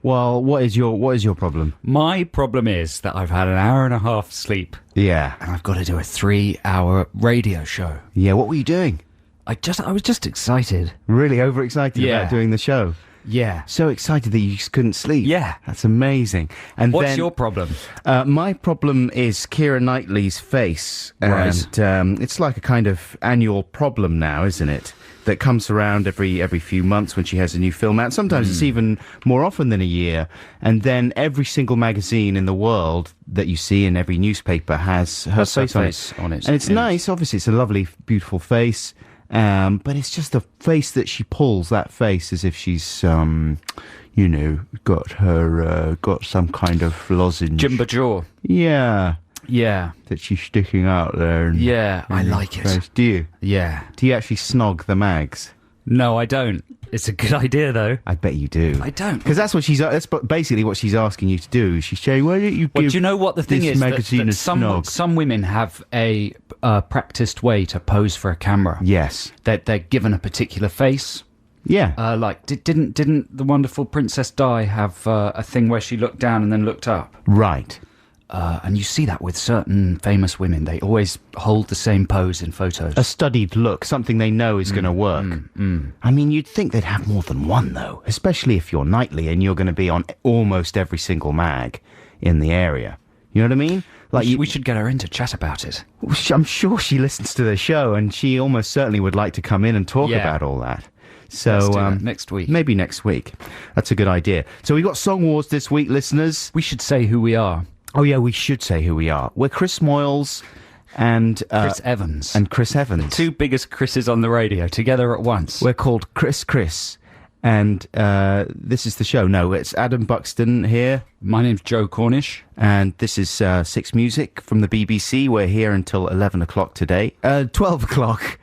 Well, what is your problem? My problem is that I've had an hour and a half sleep Yeah. and I've got to do a 3-hour radio show. Yeah, what were you doing? I was just excited. Really overexcited Yeah. about doing the show. Yeah. So excited that you just couldn't sleep. Yeah. That's amazing. And What's then, your problem? my problem is Keira Knightley's face. Right. And it's like a kind of annual problem now, isn't it? That comes around every few months when she has a new film out. Sometimes it's even more often than a year. And then every single magazine in the world that you see in every newspaper has her face on it. And it's nice. Obviously, it's a lovely, beautiful face. But it's just a face that she pulls, that face, as if she's, got some kind of lozenge. Jimbo Jaw. Yeah. Yeah. That she's sticking out there. And, Yeah, I like it. face. Do you? Yeah. Do you actually snog the mags? No, I don't. It's a good idea, though. I bet you do. I don't. Because that's basically what she's asking you to do. She's saying, why don't you give Well, do you know what the thing this is? magazine That a snog? some women have a practiced way to pose for a camera. Yes. They're given a particular face. Yeah. Didn't the wonderful Princess Di have a thing where she looked down and then looked up? Right. And you see that with certain famous women. They always hold the same pose in photos. A studied look, something they know is going to work. I mean, you'd think they'd have more than one, though, especially if you're Knightley and you're going to be on almost every single mag in the area. You know what I mean? Like we should get her in to chat about it. I'm sure she listens to the show, and she almost certainly would like to come in and talk Yeah. about all that. So Let's do that next week. Maybe next week. That's a good idea. So we got Song Wars this week, listeners. We should say who we are. Oh yeah, we should say who we are. We're Chris Moyles and Chris Evans. and Chris Evans. Two biggest Chris's on the radio together at once. We're called Chris, and this is the show. No, it's Adam Buxton here, My name's Joe Cornish. and this is Six Music from the BBC. We're here until 11 o'clock today, 12 o'clock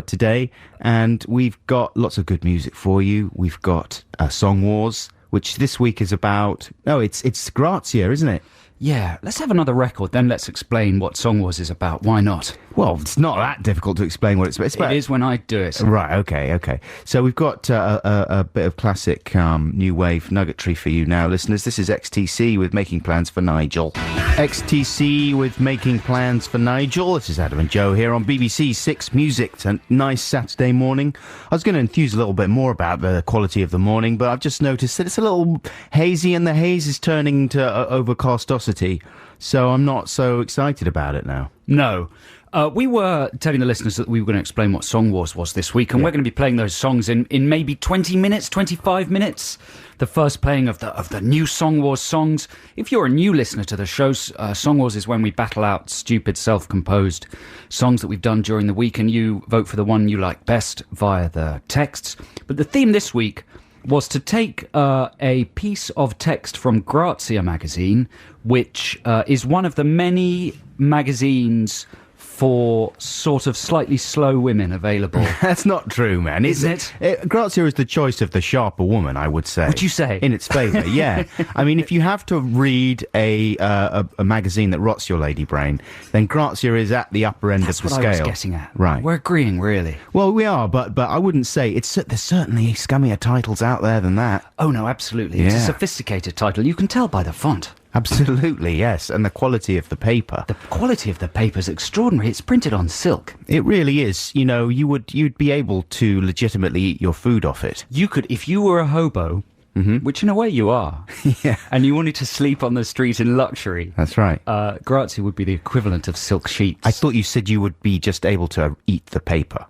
today, and we've got lots of good music for you. We've got Song Wars, which this week is about... Oh, it's Grazia, isn't it? Yeah, let's have another record, then let's explain what Song Wars is about. Why not? Well, it's not that difficult to explain what it's about. It is when I do it. Right, okay. So we've got a bit of classic new wave nuggetry for you now, listeners. This is XTC with Making Plans for Nigel. XTC with Making Plans for Nigel. This is Adam and Joe here on BBC Six Music. It's a nice Saturday morning. I was going to enthuse a little bit more about the quality of the morning, but I've just noticed that it's a little hazy, and the haze is turning to overcastosity. So I'm not so excited about it now. No. We were telling the listeners that we were going to explain what Song Wars was this week, and we're going to be playing those songs in maybe 20 minutes, 25 minutes. The first playing of the new Song Wars songs. If you're a new listener to the show, Song Wars is when we battle out stupid, self-composed songs that we've done during the week, and you vote for the one you like best via the texts. But the theme this week was to take a piece of text from Grazia magazine, which is one of the many magazines for sort of slightly slow women available. That's not true, man. Isn't it? Grazia is the choice of the sharper woman, I would say. Would you say? In its favour, yeah. I mean, if you have to read a magazine that rots your lady brain, then Grazia is at the upper end That's of the what scale. I was guessing at. Right. We're agreeing, really. Well, we are, but I wouldn't say... There's certainly scummier titles out there than that. Oh, no, absolutely. It's a Yeah. sophisticated title. You can tell by the font. Absolutely, yes. And the quality of the paper. The quality of the paper is extraordinary. It's printed on silk. It really is. You know, you'd be able to legitimately eat your food off it. You could, if you were a hobo, which in a way you are, Yeah. and you wanted to sleep on the street in luxury, That's right. Grazia would be the equivalent of silk sheets. I thought you said you would be just able to eat the paper.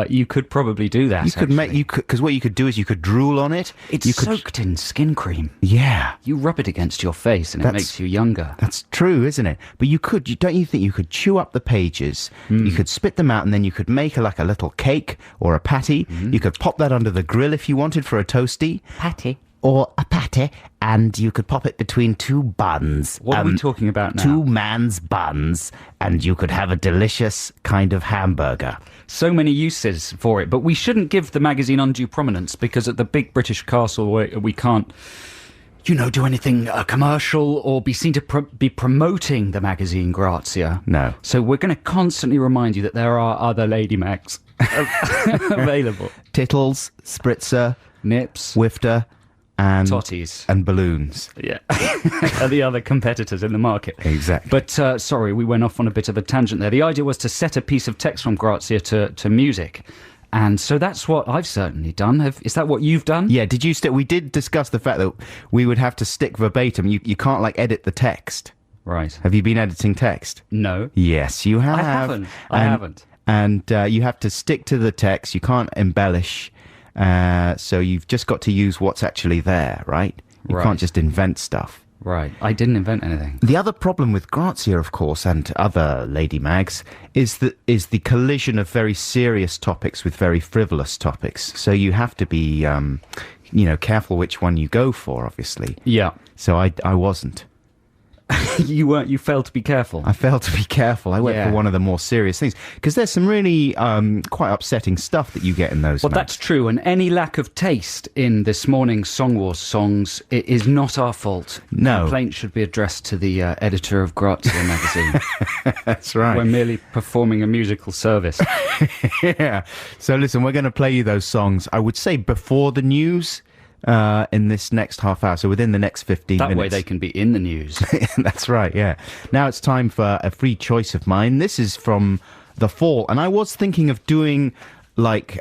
You could probably do that. You could actually. because what you could do is you could drool on it. It's you could, soaked in skin cream. Yeah, You rub it against your face and it That's- makes you younger. that's true, isn't it? But don't you think you could chew up the pages? You could spit them out, and then you could make a little cake or a patty. You could pop that under the grill if you wanted for a toasty. Patty. Or a patty, and you could pop it between two buns. What are we talking about now? Two man's buns, and you could have a delicious kind of hamburger. So many uses for it, but we shouldn't give the magazine undue prominence because at the big British castle we can't, do anything commercial or be seen to be promoting the magazine Grazia. No. So we're going to constantly remind you that there are other lady mags available. Tittles, Spritzer, Nips. Wifter, and Totties. and balloons. Yeah, are the other competitors in the market. Exactly. But sorry, we went off on a bit of a tangent there. The idea was to set a piece of text from Grazia to music. And so that's what I've certainly done. Is that what you've done? Yeah, did you we did discuss the fact that we would have to stick verbatim. You can't like edit the text. Right. Have you been editing text? No. Yes, you have. I haven't. And you have to stick to the text. You can't embellish. So you've just got to use what's actually there, right? You Right. can't just invent stuff. Right. I didn't invent anything. The other problem with Grazia, of course, and other lady mags, is the collision of very serious topics with very frivolous topics. So you have to be, careful which one you go for, obviously. Yeah. So I wasn't. You weren't. You failed to be careful. I failed to be careful. I went Yeah. for one of the more serious things because there's some really quite upsetting stuff that you get in those. Well, mags. that's true. And any lack of taste in this morning's Song Wars songs is not our fault. No. Complaint should be addressed to the editor of Grazia magazine. That's right. We're merely performing a musical service. Yeah. So listen, we're going to play you those songs. I would say before the news. In this next half hour, so within the next 15 That minutes. way they can be in the news. That's right, yeah. Now it's time for a free choice of mine. This is from The Fall, and I was thinking of doing like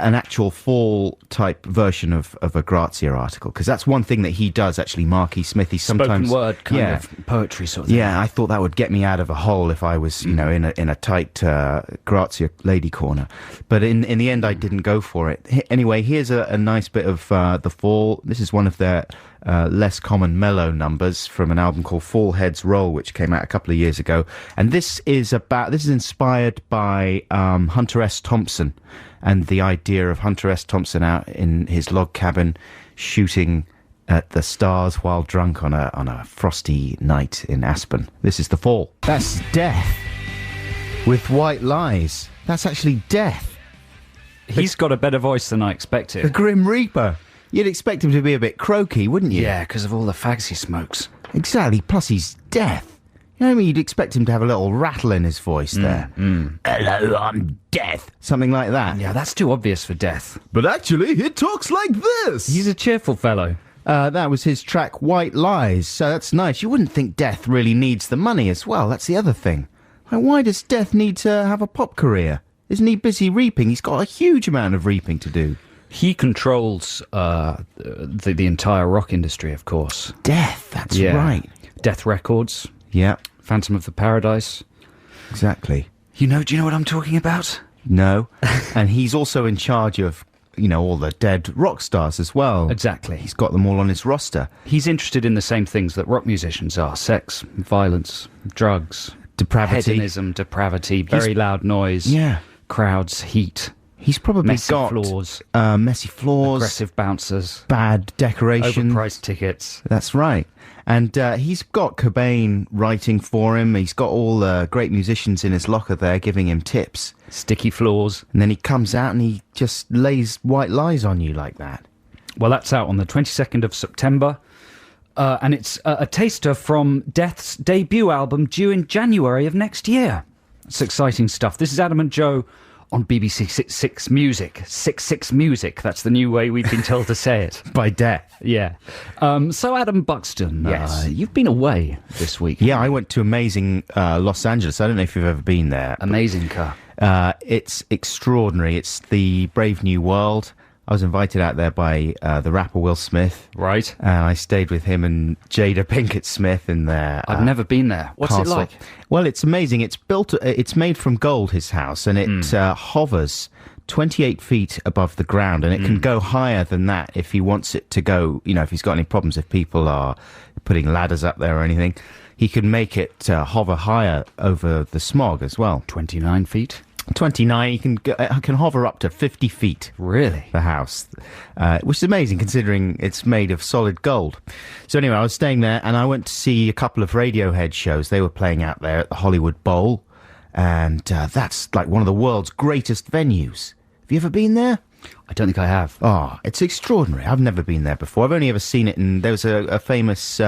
an actual Fall type version of a Grazia article, because that's one thing that he does, actually, Marky Smith. He sometimes Spoken word kind of poetry sort of thing. Yeah, I thought that would get me out of a hole if I was, in a tight Grazia lady corner. But in the end, I didn't go for it. Anyway, here's a nice bit of The Fall. This is one of their less common mellow numbers from an album called Fall Heads Roll, which came out a couple of years ago. And this is inspired by Hunter S. Thompson and the idea of Hunter S. Thompson out in his log cabin shooting at the stars while drunk on a frosty night in Aspen. This is The Fall. That's Death with White Lies. That's actually Death. He's got a better voice than I The expected. Grim Reaper. You'd expect him to be a bit croaky, wouldn't you? Yeah, because of all the fags he smokes. Exactly. Plus he's Death. You know what I mean? You'd expect him to have a little rattle in his voice there. Hello, I'm Death. Something like that. Yeah, that's too obvious for Death. But actually, he talks like this. He's a cheerful fellow. That was his track, White Lies. So that's nice. You wouldn't think Death really needs the money as well. That's the other thing. Like, why does Death need to have a pop career? Isn't he busy reaping? He's got a huge amount of reaping to do. He controls the entire rock industry, of course. Death, that's Yeah. right. Death Records, Yeah, Phantom of the Paradise. exactly. Do you know what I'm talking about? No. And he's also in charge of, all the dead rock stars as well. Exactly. He's got them all on his roster. He's interested in the same things that rock musicians are: sex, violence, drugs, Depravity. hedonism, depravity, very loud noise, Yeah. crowds, heat, He's probably messy got floors, messy floors, aggressive bouncers, bad decoration. overpriced tickets. That's right. And he's got Cobain writing for him. He's got all the great musicians in his locker there giving him tips. Sticky floors. And then he comes out and he just lays white lies on you like that. Well, that's out on the 22nd of September. And it's a taster from Death's debut album due in January of next year. It's exciting stuff. This is Adam and Joe on BBC Six Music. 66 Music. That's the new way we've been told to say it. By Death. Yeah. So Adam Buxton, Yes. you've been away this week. Yeah, I went to amazing Los Angeles. I don't know if you've ever been there. Amazing car. It's extraordinary. It's the Brave New World. I was invited out there by the rapper Will Smith. Right. And I stayed with him and Jada Pinkett Smith in their I've never been there. What's castle. it like? Well, it's amazing. It's made from gold, his house, and it hovers 28 feet above the ground, and it can go higher than that if he wants it to go, if he's got any problems, if people are putting ladders up there or anything. He can make it hover higher over the smog as well. 29 feet. 29, he can hover up to 50 feet. Really? The house, which is amazing considering it's made of solid gold. So anyway, I was staying there and I went to see a couple of Radiohead shows. They were playing out there at the Hollywood Bowl, and that's like one of the world's greatest venues. Have you ever been there? I don't think I have. Oh, it's extraordinary. I've never been there before. I've only ever seen it, and there was a famous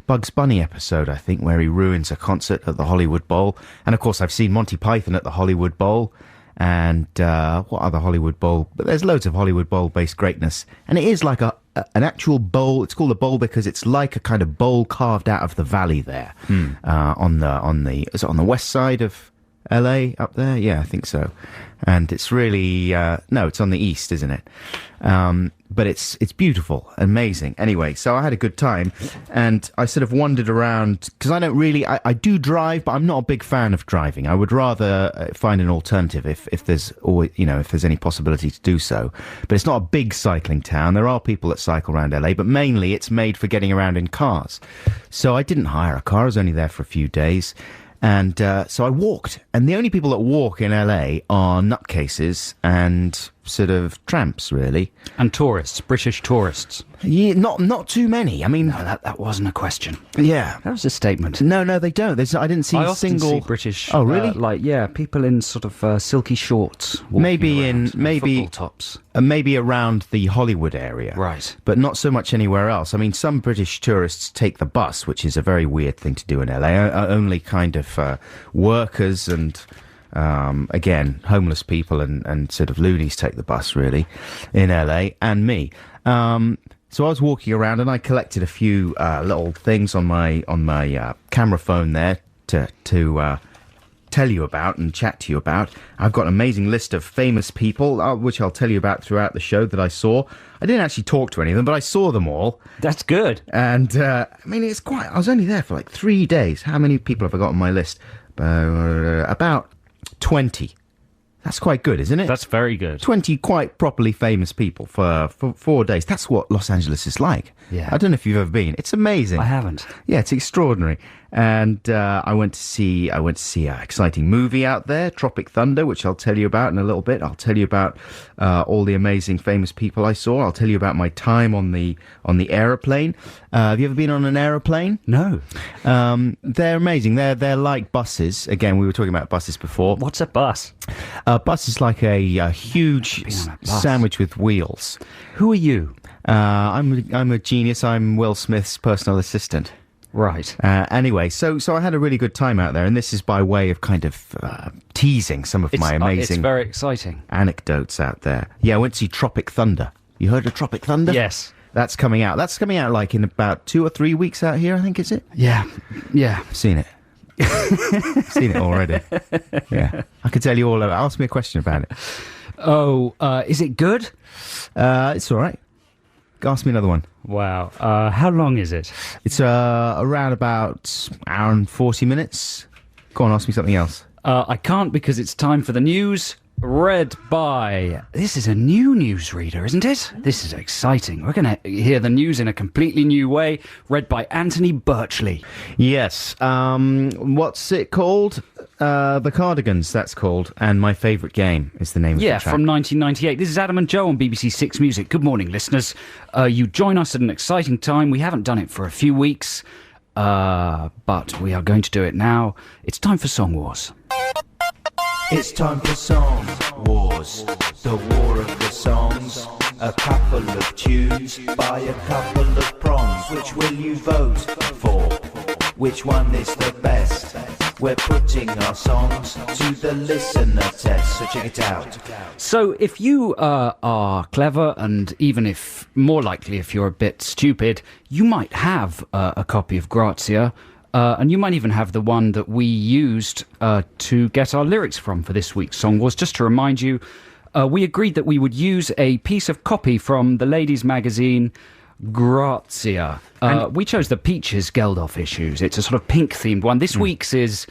Bugs Bunny episode, I think, where he ruins a concert at the Hollywood Bowl. And of course, I've seen Monty Python at the Hollywood Bowl. and what other Hollywood Bowl? But there's loads of Hollywood Bowl-based greatness, and it is like an actual bowl. It's called a bowl because it's like a kind of bowl carved out of the valley there, on the is it on the west side of LA up there? Yeah, I think so. And it's really no, it's on the east, isn't it? But it's beautiful, amazing. Anyway, so I had a good time, and I sort of wandered around because I don't really. I do drive, but I'm not a big fan of driving. I would rather find an alternative if there's always, if there's any possibility to do so. But it's not a big cycling town. There are people that cycle around LA, but mainly it's made for getting around in cars. So I didn't hire a car. I was only there for a few days. And so I walked, and the only people that walk in LA are nutcases and sort of tramps, really. And tourists, British tourists. Yeah, not too many. I mean, No, that wasn't a question. yeah. That was a statement. No, they don't. I didn't see I a often single see British. Oh, really? People in sort of silky shorts. walking Maybe around, and football tops. Maybe around the Hollywood area, Right. But not so much anywhere else. I mean, some British tourists take the bus, which is a very weird thing to do in LA. Only kind of workers and. Again, homeless people and sort of loonies take the bus, really, in LA, and me. So I was walking around and I collected a few little things on my camera phone there to tell you about and chat to you about. I've got an amazing list of famous people, which I'll tell you about throughout the show that I saw. I didn't actually talk to any of them, but I saw them all. That's good. And, I mean, I was only there for like 3 days. How many people have I got on my list? About 20. That's quite good, isn't it? That's very good. 20 quite properly famous people for 4 days. That's what Los Angeles is like. Yeah. I don't know if you've ever been. It's amazing. I haven't. Yeah, it's extraordinary. And I went to see an exciting movie out there, Tropic Thunder, which I'll tell you about in a little bit. I'll tell you about all the amazing famous people I saw. I'll tell you about my time on the aeroplane. Have you ever been on an aeroplane? No. They're amazing. They're like buses. Again, we were talking about buses before. What's a bus? A bus is like a huge Been on a bus. sandwich with wheels. Who are you? I'm a genius. I'm Will Smith's personal assistant. Right. Anyway, so I had a really good time out there, and this is by way of kind of teasing some of my It's amazing very exciting. anecdotes out there. Yeah, I went to see Tropic Thunder. You heard of Tropic Thunder? Yes. That's coming out. That's coming out like in about 2 or 3 weeks out here, I think, is it? Yeah. Seen it. Seen it already. Yeah. I could tell you all about it. Ask me a question about it. Oh, is it good? It's all right. Ask me another one. Wow. How long is it? It's around about hour and 40 minutes. Go on, ask me something else. I can't because it's time for the news. Read by... This is a new newsreader, isn't it? This is exciting. We're going to hear the news in a completely new way. Read by Anthony Birchley. Yes. What's it called? The Cardigans, that's called. And My Favourite Game is the name of the track. From 1998. This is Adam and Joe on BBC Six Music. Good morning, listeners. You join us at an exciting time. We haven't done it for a few weeks, but we are going to do it now. It's time for Song Wars. It's time for Song Wars, the war of the songs. A couple of tunes by a couple of prongs. Which will you vote for? Which one is the best? We're putting our songs to the listener test, so check it out. So if you are clever, and even if more likely if you're a bit stupid, you might have a copy of Grazia. And you might even have the one that we used to get our lyrics from for this week's Song Wars. Just to remind you, we agreed that we would use a piece of copy from the ladies' magazine Grazia. We chose the Peaches Geldof issues. It's a sort of pink-themed one. This week's is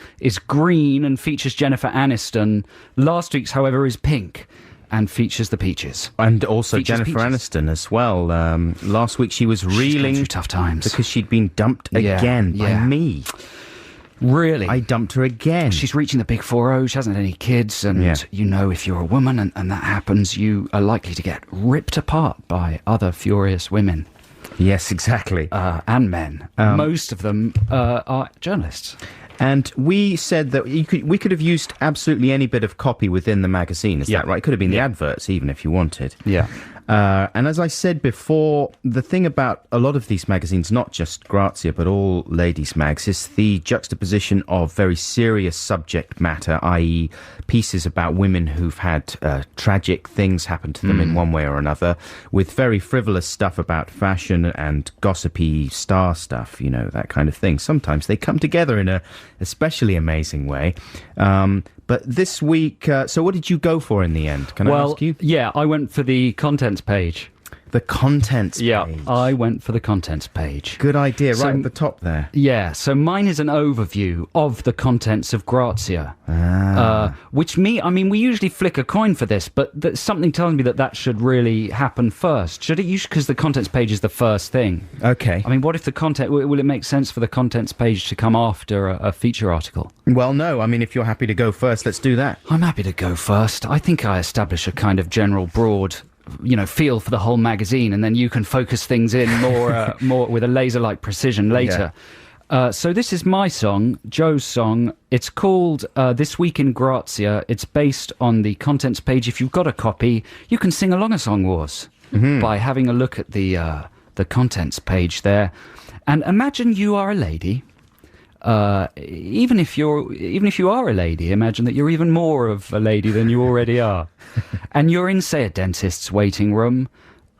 green and features Jennifer Aniston. Last week's, however, is pink and features the Peaches. And also Features Jennifer Peaches. Aniston as well. Last week she was She's reeling going through tough times. because she'd been dumped again by me. Really? I dumped her again. She's reaching the big 40. She hasn't had any kids, and if you're a woman and that happens, you are likely to get ripped apart by other furious women. Yes, exactly. And men. Most of them are journalists. And we said that we could have used absolutely any bit of copy within the magazine. Is that right? It could have been the adverts, even if you wanted. Yeah. And as I said before, the thing about a lot of these magazines, not just Grazia, but all ladies' mags, is the juxtaposition of very serious subject matter, i.e. pieces about women who've had tragic things happen to them in one way or another, with very frivolous stuff about fashion and gossipy star stuff, you know, that kind of thing. Sometimes they come together in a especially amazing way. But this week, so what did you go for in the end? Can I ask you? Yeah, I went for the contents page. The contents page. Yeah, I went for the contents page. Good idea, So- right at the top there. Yeah, so mine is an overview of the contents of Grazia. Which I mean, we usually flick a coin for this, but something tells me that should really happen first. Should it usually, because the contents page is the first thing. Okay. I mean, what if the content, will it make sense for the contents page to come after a feature article? Well, no, I mean, if you're happy to go first, let's do that. I'm happy to go first. I think I establish a kind of general broad, feel for the whole magazine, and then you can focus things in more with a laser-like precision later. So this is my song, Joe's song. It's called This Week in Grazia. It's based on the contents page. If you've got a copy, you can sing along a Song Wars by having a look at the contents page there. And imagine you are a lady. Even if you are a lady, imagine that you're even more of a lady than you already are. And you're in, say, a dentist's waiting room,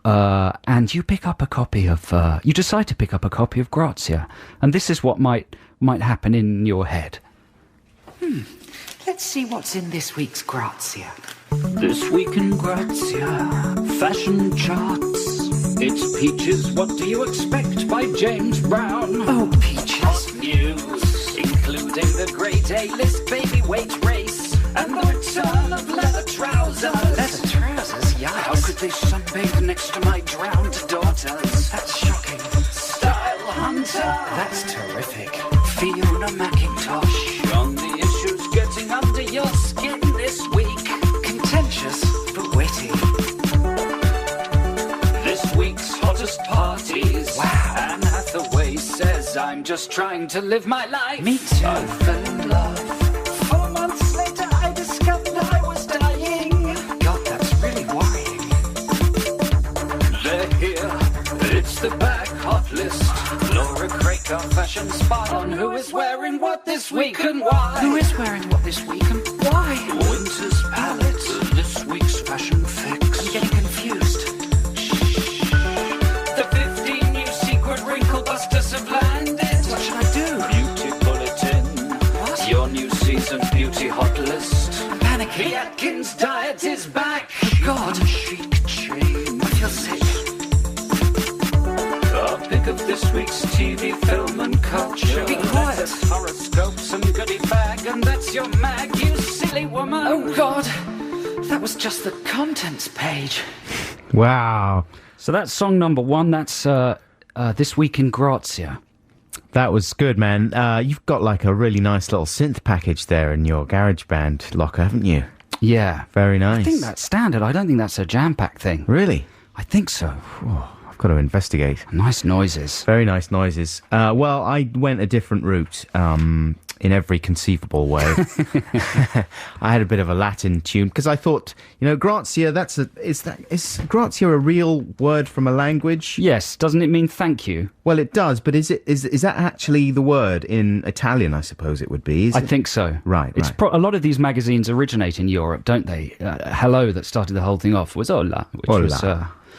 and you pick up a copy of, you decide to pick up a copy of Grazia. And this is what might happen in your head. Let's see what's in this week's Grazia. This week in Grazia, fashion charts. It's Peaches, What Do You Expect by James Brown. Oh, Peaches. Hot news, including the great A-list baby weight race and the return of leather trousers. Leather trousers, How yikes. could they sunbathe next to my drowned daughters? That's shocking. Style Hunter. That's terrific. Fiona McIntosh. On the issues getting under your skin this week. Contentious, but witty. This week's hottest parties. Wow. Anne Hathaway says, I'm just trying to live my life. Me too. I fell in love. 4 months later, I discovered I was dying. God, that's really worrying. They're here. It's the back hot list. Laura Craig, our fashion spot on who is wearing what this week and why. Who is wearing what this week and why? Winter's palette. This week's fashion fix. I'm getting confused. The 15 new secret wrinkle busters have landed. What should I do? Beauty bulletin. What? Your new season beauty hot list. I'm The panicking. Atkins diet is back. God. Chic chain. I feel sick. A pick of this week's TV, film and culture. Be quiet. Letters, horoscopes and goodie bag. And that's your mag, you silly woman. Oh, God. That was just the contents page. Wow. So that's song number one. That's This Week in Grazia. That was good, man. You've got like a really nice little synth package there in your GarageBand locker, haven't you? Yeah. Very nice. I think that's standard. I don't think that's a jam pack thing. Really? I think so. I've got to investigate. Nice noises. Very nice noises. Well, I went a different route in every conceivable way. I had a bit of a Latin tune because I thought, Grazia, is Grazia a real word from a language? Yes. Doesn't it mean thank you? Well, it does, but is that actually the word in Italian? I suppose it would be. I think so. Right, It's right. a lot of these magazines originate in Europe, don't they? Hello, that started the whole thing off, was Hola, which Hola. was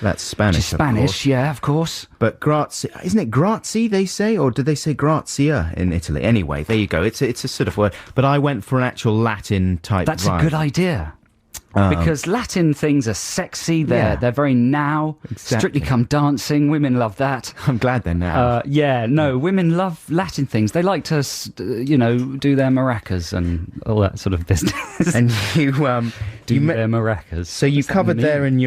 That's Spanish. which is of Spanish. course. Yeah, of course. But Grazia, isn't it Grazie they say, or do they say Grazia in Italy? Anyway, there you go. It's a sort of word. But I went for an actual Latin type. That's vibe. a good idea. Because Latin things are sexy. Yeah. They're very now. Exactly. Strictly Come Dancing. Women love that. I'm glad they're now. Women love Latin things. They like to, do their maracas and all that sort of business. and you do their maracas. So you What's that covered mean? there in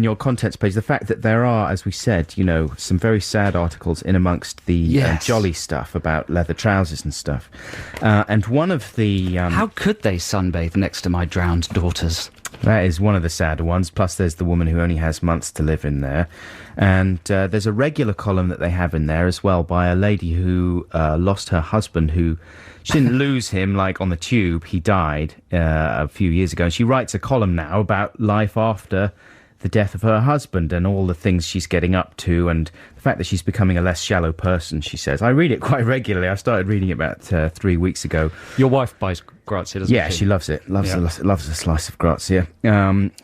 your contents page the fact that there are, as we said, some very sad articles in amongst the Yes. jolly stuff about leather trousers and stuff. And one of the How could they sunbathe next to my drowned daughters? that is one of the sadder ones. Plus, there's the woman who only has months to live in there, and there's a regular column that they have in there as well by a lady who lost her husband. Who she didn't lose him like on the tube. He died a few years ago, and she writes a column now about life after the death of her husband and all the things she's getting up to, and the fact that she's becoming a less shallow person, she says. I read it quite regularly. I started reading it about 3 weeks ago. Your wife buys Grazia, doesn't she? Yeah, she loves it. Loves a slice of Grazia.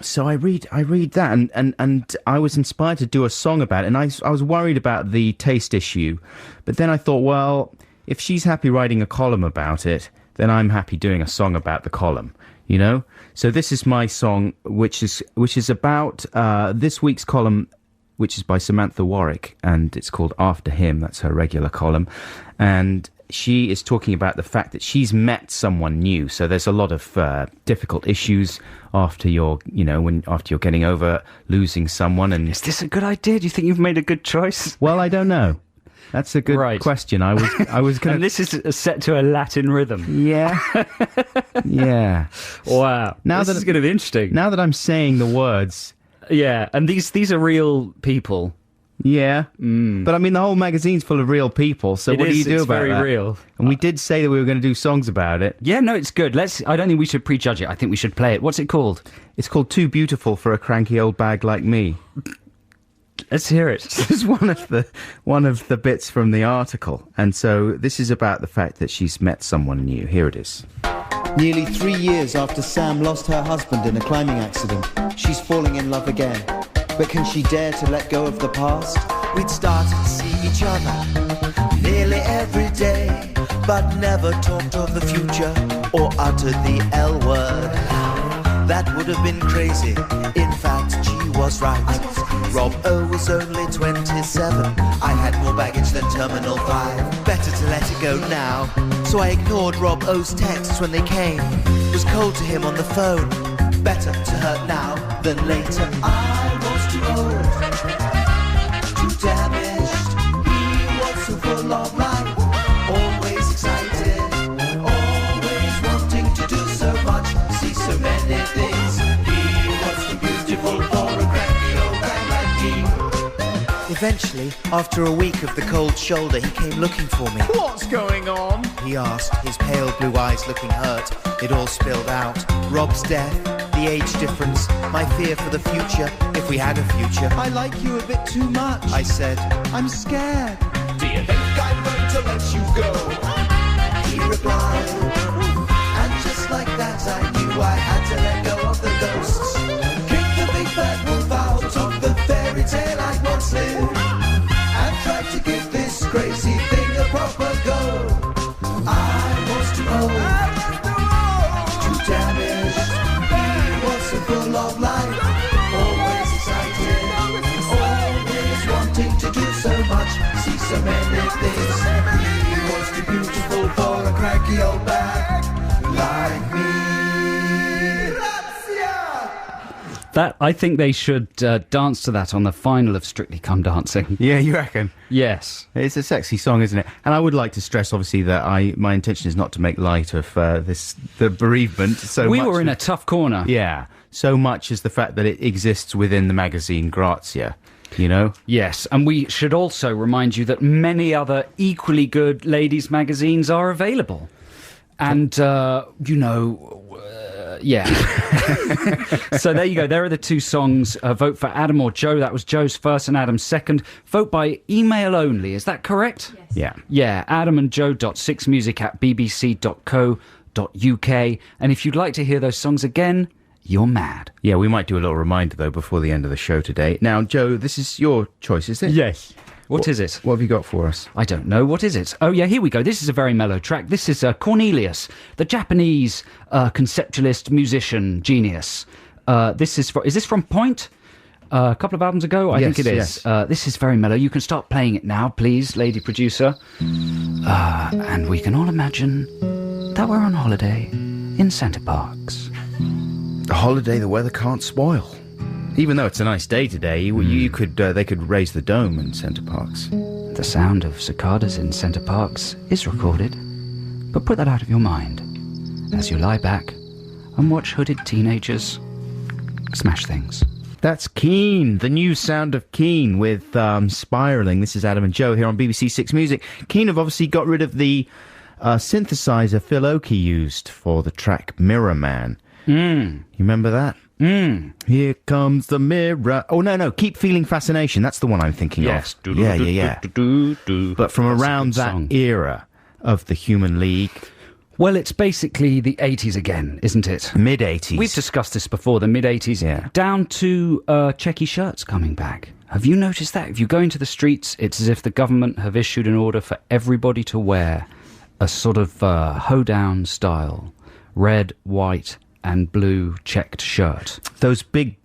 So I read that, and I was inspired to do a song about it, and I was worried about the taste issue. But then I thought, well, if she's happy writing a column about it, then I'm happy doing a song about the column, you know? So this is my song, which is about this week's column, which is by Samantha Warwick, and it's called After Him. That's her regular column. And she is talking about the fact that she's met someone new. So there's a lot of difficult issues after you're getting over losing someone. And Is this a good idea? Do you think you've made a good choice? well, I don't know. That's a good question. I was going And this is set to a Latin rhythm. Yeah. Yeah. Wow. Now this is going to be interesting. Now that I'm saying the words. Yeah, and these are real people. Yeah. But I mean, the whole magazine's full of real people, so what do you do it's about very that? real. And we did say that we were going to do songs about it. Yeah, no, it's good. I don't think we should prejudge it. I think we should play it. What's it called? It's called Too Beautiful for a Cranky Old Bag Like Me. Let's hear it. This is one of the bits from the article. And so this is about the fact that she's met someone new. Here it is. Nearly 3 years after Sam lost her husband in a climbing accident, she's falling in love again. But can she dare to let go of the past? We'd started to see each other nearly every day, but never talked of the future or uttered the L word. That would have been crazy. In fact, she was right. Rob O was only 27. I had more baggage than Terminal 5. Better to let it go now. So I ignored Rob O's texts when they came. Was cold to him on the phone. Better to hurt now than later. I was too old, too damaged. He was so full of life, always excited, always wanting to do so much, see so many things. He was too beautiful for a cranky old man like me. Eventually, after a week of the cold shoulder, he came looking for me. What's going on? He asked, his pale blue eyes looking hurt. It all spilled out. Rob's death, the age difference, my fear for the future, if we had a future. I like you a bit too much. I said, I'm scared. do you think I'm going to let you go? He replied, and just like that I knew I had to let go of the ghosts. Kick the big bad wolf out of the fairy tale I once lived, and tried to give this crazy thing a proper go. I was too old, too damaged. He was so full of life, always excited, always wanting to do so much, see so many things. He was too beautiful for a cranky old bag like me. That I think they should dance to that on the final of Strictly Come Dancing. Yeah, you reckon? Yes. It's a sexy song, isn't it? And I would like to stress, obviously, that my intention is not to make light of the bereavement. So We much were in a tough corner. yeah, so much as the fact that it exists within the magazine Grazia. You know? Yes, and we should also remind you that many other equally good ladies' magazines are available. And, yeah. So there you go. There are the two songs. Vote for Adam or Joe. That was Joe's first and Adam's second. Vote by email only. Is that correct? Yes. Yeah. Yeah, adamandjoe.sixmusic@bbc.co.uk. And if you'd like to hear those songs again, you're mad. Yeah, we might do a little reminder, though, before the end of the show today. Now, Joe, this is your choice, is it? Yes. What is it? What have you got for us? I don't know. What is it? Oh, yeah, here we go. This is a very mellow track. This is Cornelius, the Japanese conceptualist, musician, genius. Is this from Point? A couple of albums ago? I think it is. Yes. This is very mellow. You can start playing it now, please, lady producer. And we can all imagine that we're on holiday in Center Parcs. A holiday the weather can't spoil. Even though it's a nice day today, you could they could raise the dome in Center Parcs. The sound of cicadas in Center Parcs is recorded, but put that out of your mind as you lie back and watch hooded teenagers smash things. That's Keane, the new sound of Keane with Spiraling. This is Adam and Joe here on BBC Six Music. Keane have obviously got rid of the synthesizer Phil Oakey used for the track Mirror Man. You remember that? Here comes the mirror. Oh, no, Keep Feeling Fascination. That's the one I'm thinking Yes. of. Yeah. But from That's a around good that song. era of the Human League, Well, it's basically the 80s again, isn't it? mid-80s. We've discussed this before, the mid-80s, Yeah. down to checky shirts coming back. Have you noticed that? If you go into the streets, it's as if the government have issued an order for everybody to wear a sort of hoedown style, red, white and blue checked shirt. Those big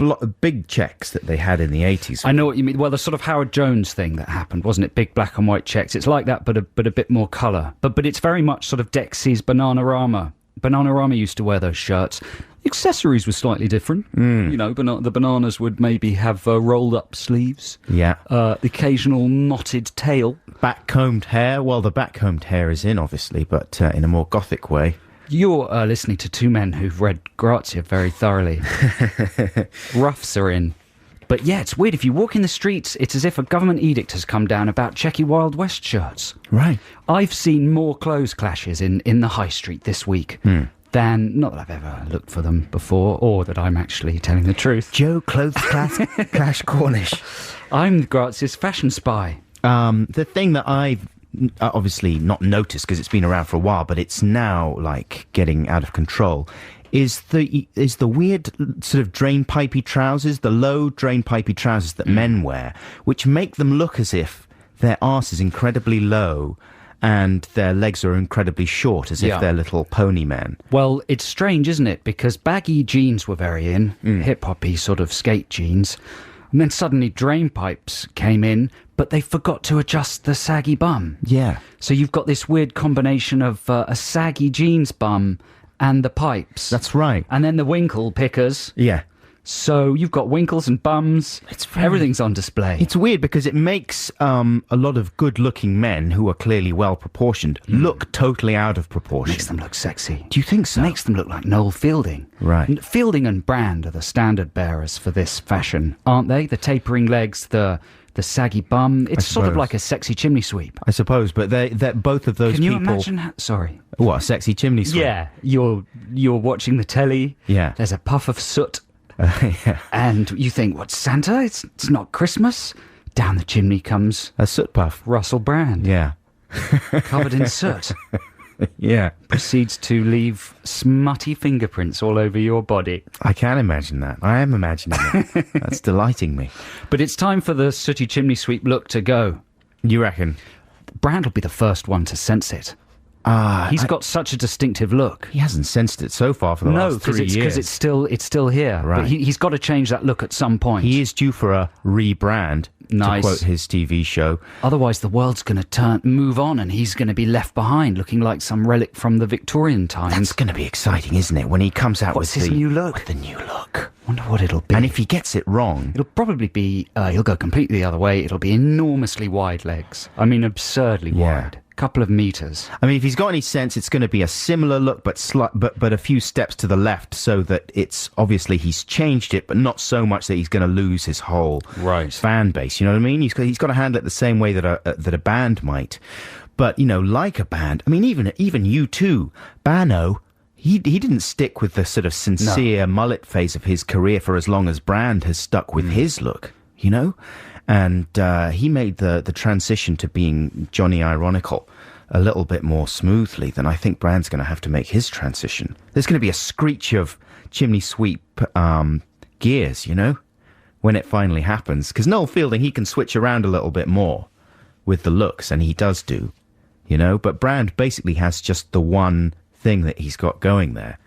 checks that they had in the 80s. I know what you mean. Well, the sort of Howard Jones thing that happened, wasn't it? Big black and white checks. It's like that, but a bit more colour. But it's very much sort of Dexy's Bananarama. Bananarama used to wear those shirts. The accessories were slightly different. You know, the bananas would maybe have rolled up sleeves. Yeah. The occasional knotted tail. Back-combed hair. Well, the back-combed hair is in, obviously, but in a more gothic way. You're listening to two men who've read Grazia very thoroughly. Roughs are in. But yeah, it's weird. If you walk in the streets, it's as if a government edict has come down about checky Wild West shirts. Right. I've seen more clothes clashes in the high street this week than, not that I've ever looked for them before, or that I'm actually telling the truth. Joe Clothes Clash Cornish. I'm Grazia's fashion spy. The thing that I've obviously not noticed because it's been around for a while, but it's now like getting out of control, is the weird sort of drain pipey trousers, the low drain pipey trousers that men wear, which make them look as if their arse is incredibly low and their legs are incredibly short, as if Yeah. they're little pony men. Well, it's strange, isn't it? Because baggy jeans were very in, hip-hoppy sort of skate jeans. And then suddenly drain pipes came in, but they forgot to adjust the saggy bum. Yeah. So you've got this weird combination of a saggy jeans bum and the pipes. That's right. And then the winkle pickers. Yeah. So you've got winkles and bums. Everything's on display. It's weird because it makes a lot of good-looking men who are clearly well-proportioned look totally out of proportion. Makes them look sexy. Do you think so? Makes them look like Noel Fielding. Right. And Fielding and Brand are the standard bearers for this fashion, aren't they? The tapering legs, the saggy bum. It's sort of suppose. like a sexy chimney sweep. I suppose, but that both of those Can you people. imagine? Sorry. What, a sexy chimney sweep? Yeah, you're watching the telly. Yeah. There's a puff of soot, Yeah. and you think, "What's Santa? It's not Christmas." Down the chimney comes A soot puff. Russell Brand, Yeah. covered in soot. Yeah. Proceeds to leave smutty fingerprints all over your body. I can imagine that. I am imagining it. That's delighting me. But it's time for the sooty chimney sweep look to go. You reckon? Brand will be the first one to sense it. Ah, He's got such a distinctive look. he hasn't sensed it so far for the No, last 3 years. because it's still here. Right. But he's got to change that look at some point. He is due for a rebrand, Nice. to quote his TV show. Otherwise, the world's going to move on, and he's going to be left behind, looking like some relic from the Victorian times. That's going to be exciting, isn't it? When he comes out What's with his new look? with the new look. Wonder what it'll be. And if he gets it wrong, It'll probably be, he'll go completely the other way. It'll be enormously wide legs. I mean, absurdly Yeah. wide. Couple of meters. I mean, if he's got any sense, it's going to be a similar look, but a few steps to the left, so that it's obviously he's changed it, but not so much that he's going to lose his whole Right. fan base. You know what I mean? He's got to handle it the same way that a band might. But you know, like a band, I mean, even U2, Bono. He didn't stick with the sort of sincere mullet phase of his career for as long as Brand has stuck with his look, you know? And he made the transition to being Johnny Ironical a little bit more smoothly than I think Brand's going to have to make his transition. There's going to be a screech of chimney sweep gears, you know, when it finally happens. Because Noel Fielding, he can switch around a little bit more with the looks, and he does do, you know? But Brand basically has just the one thing that he's got going there.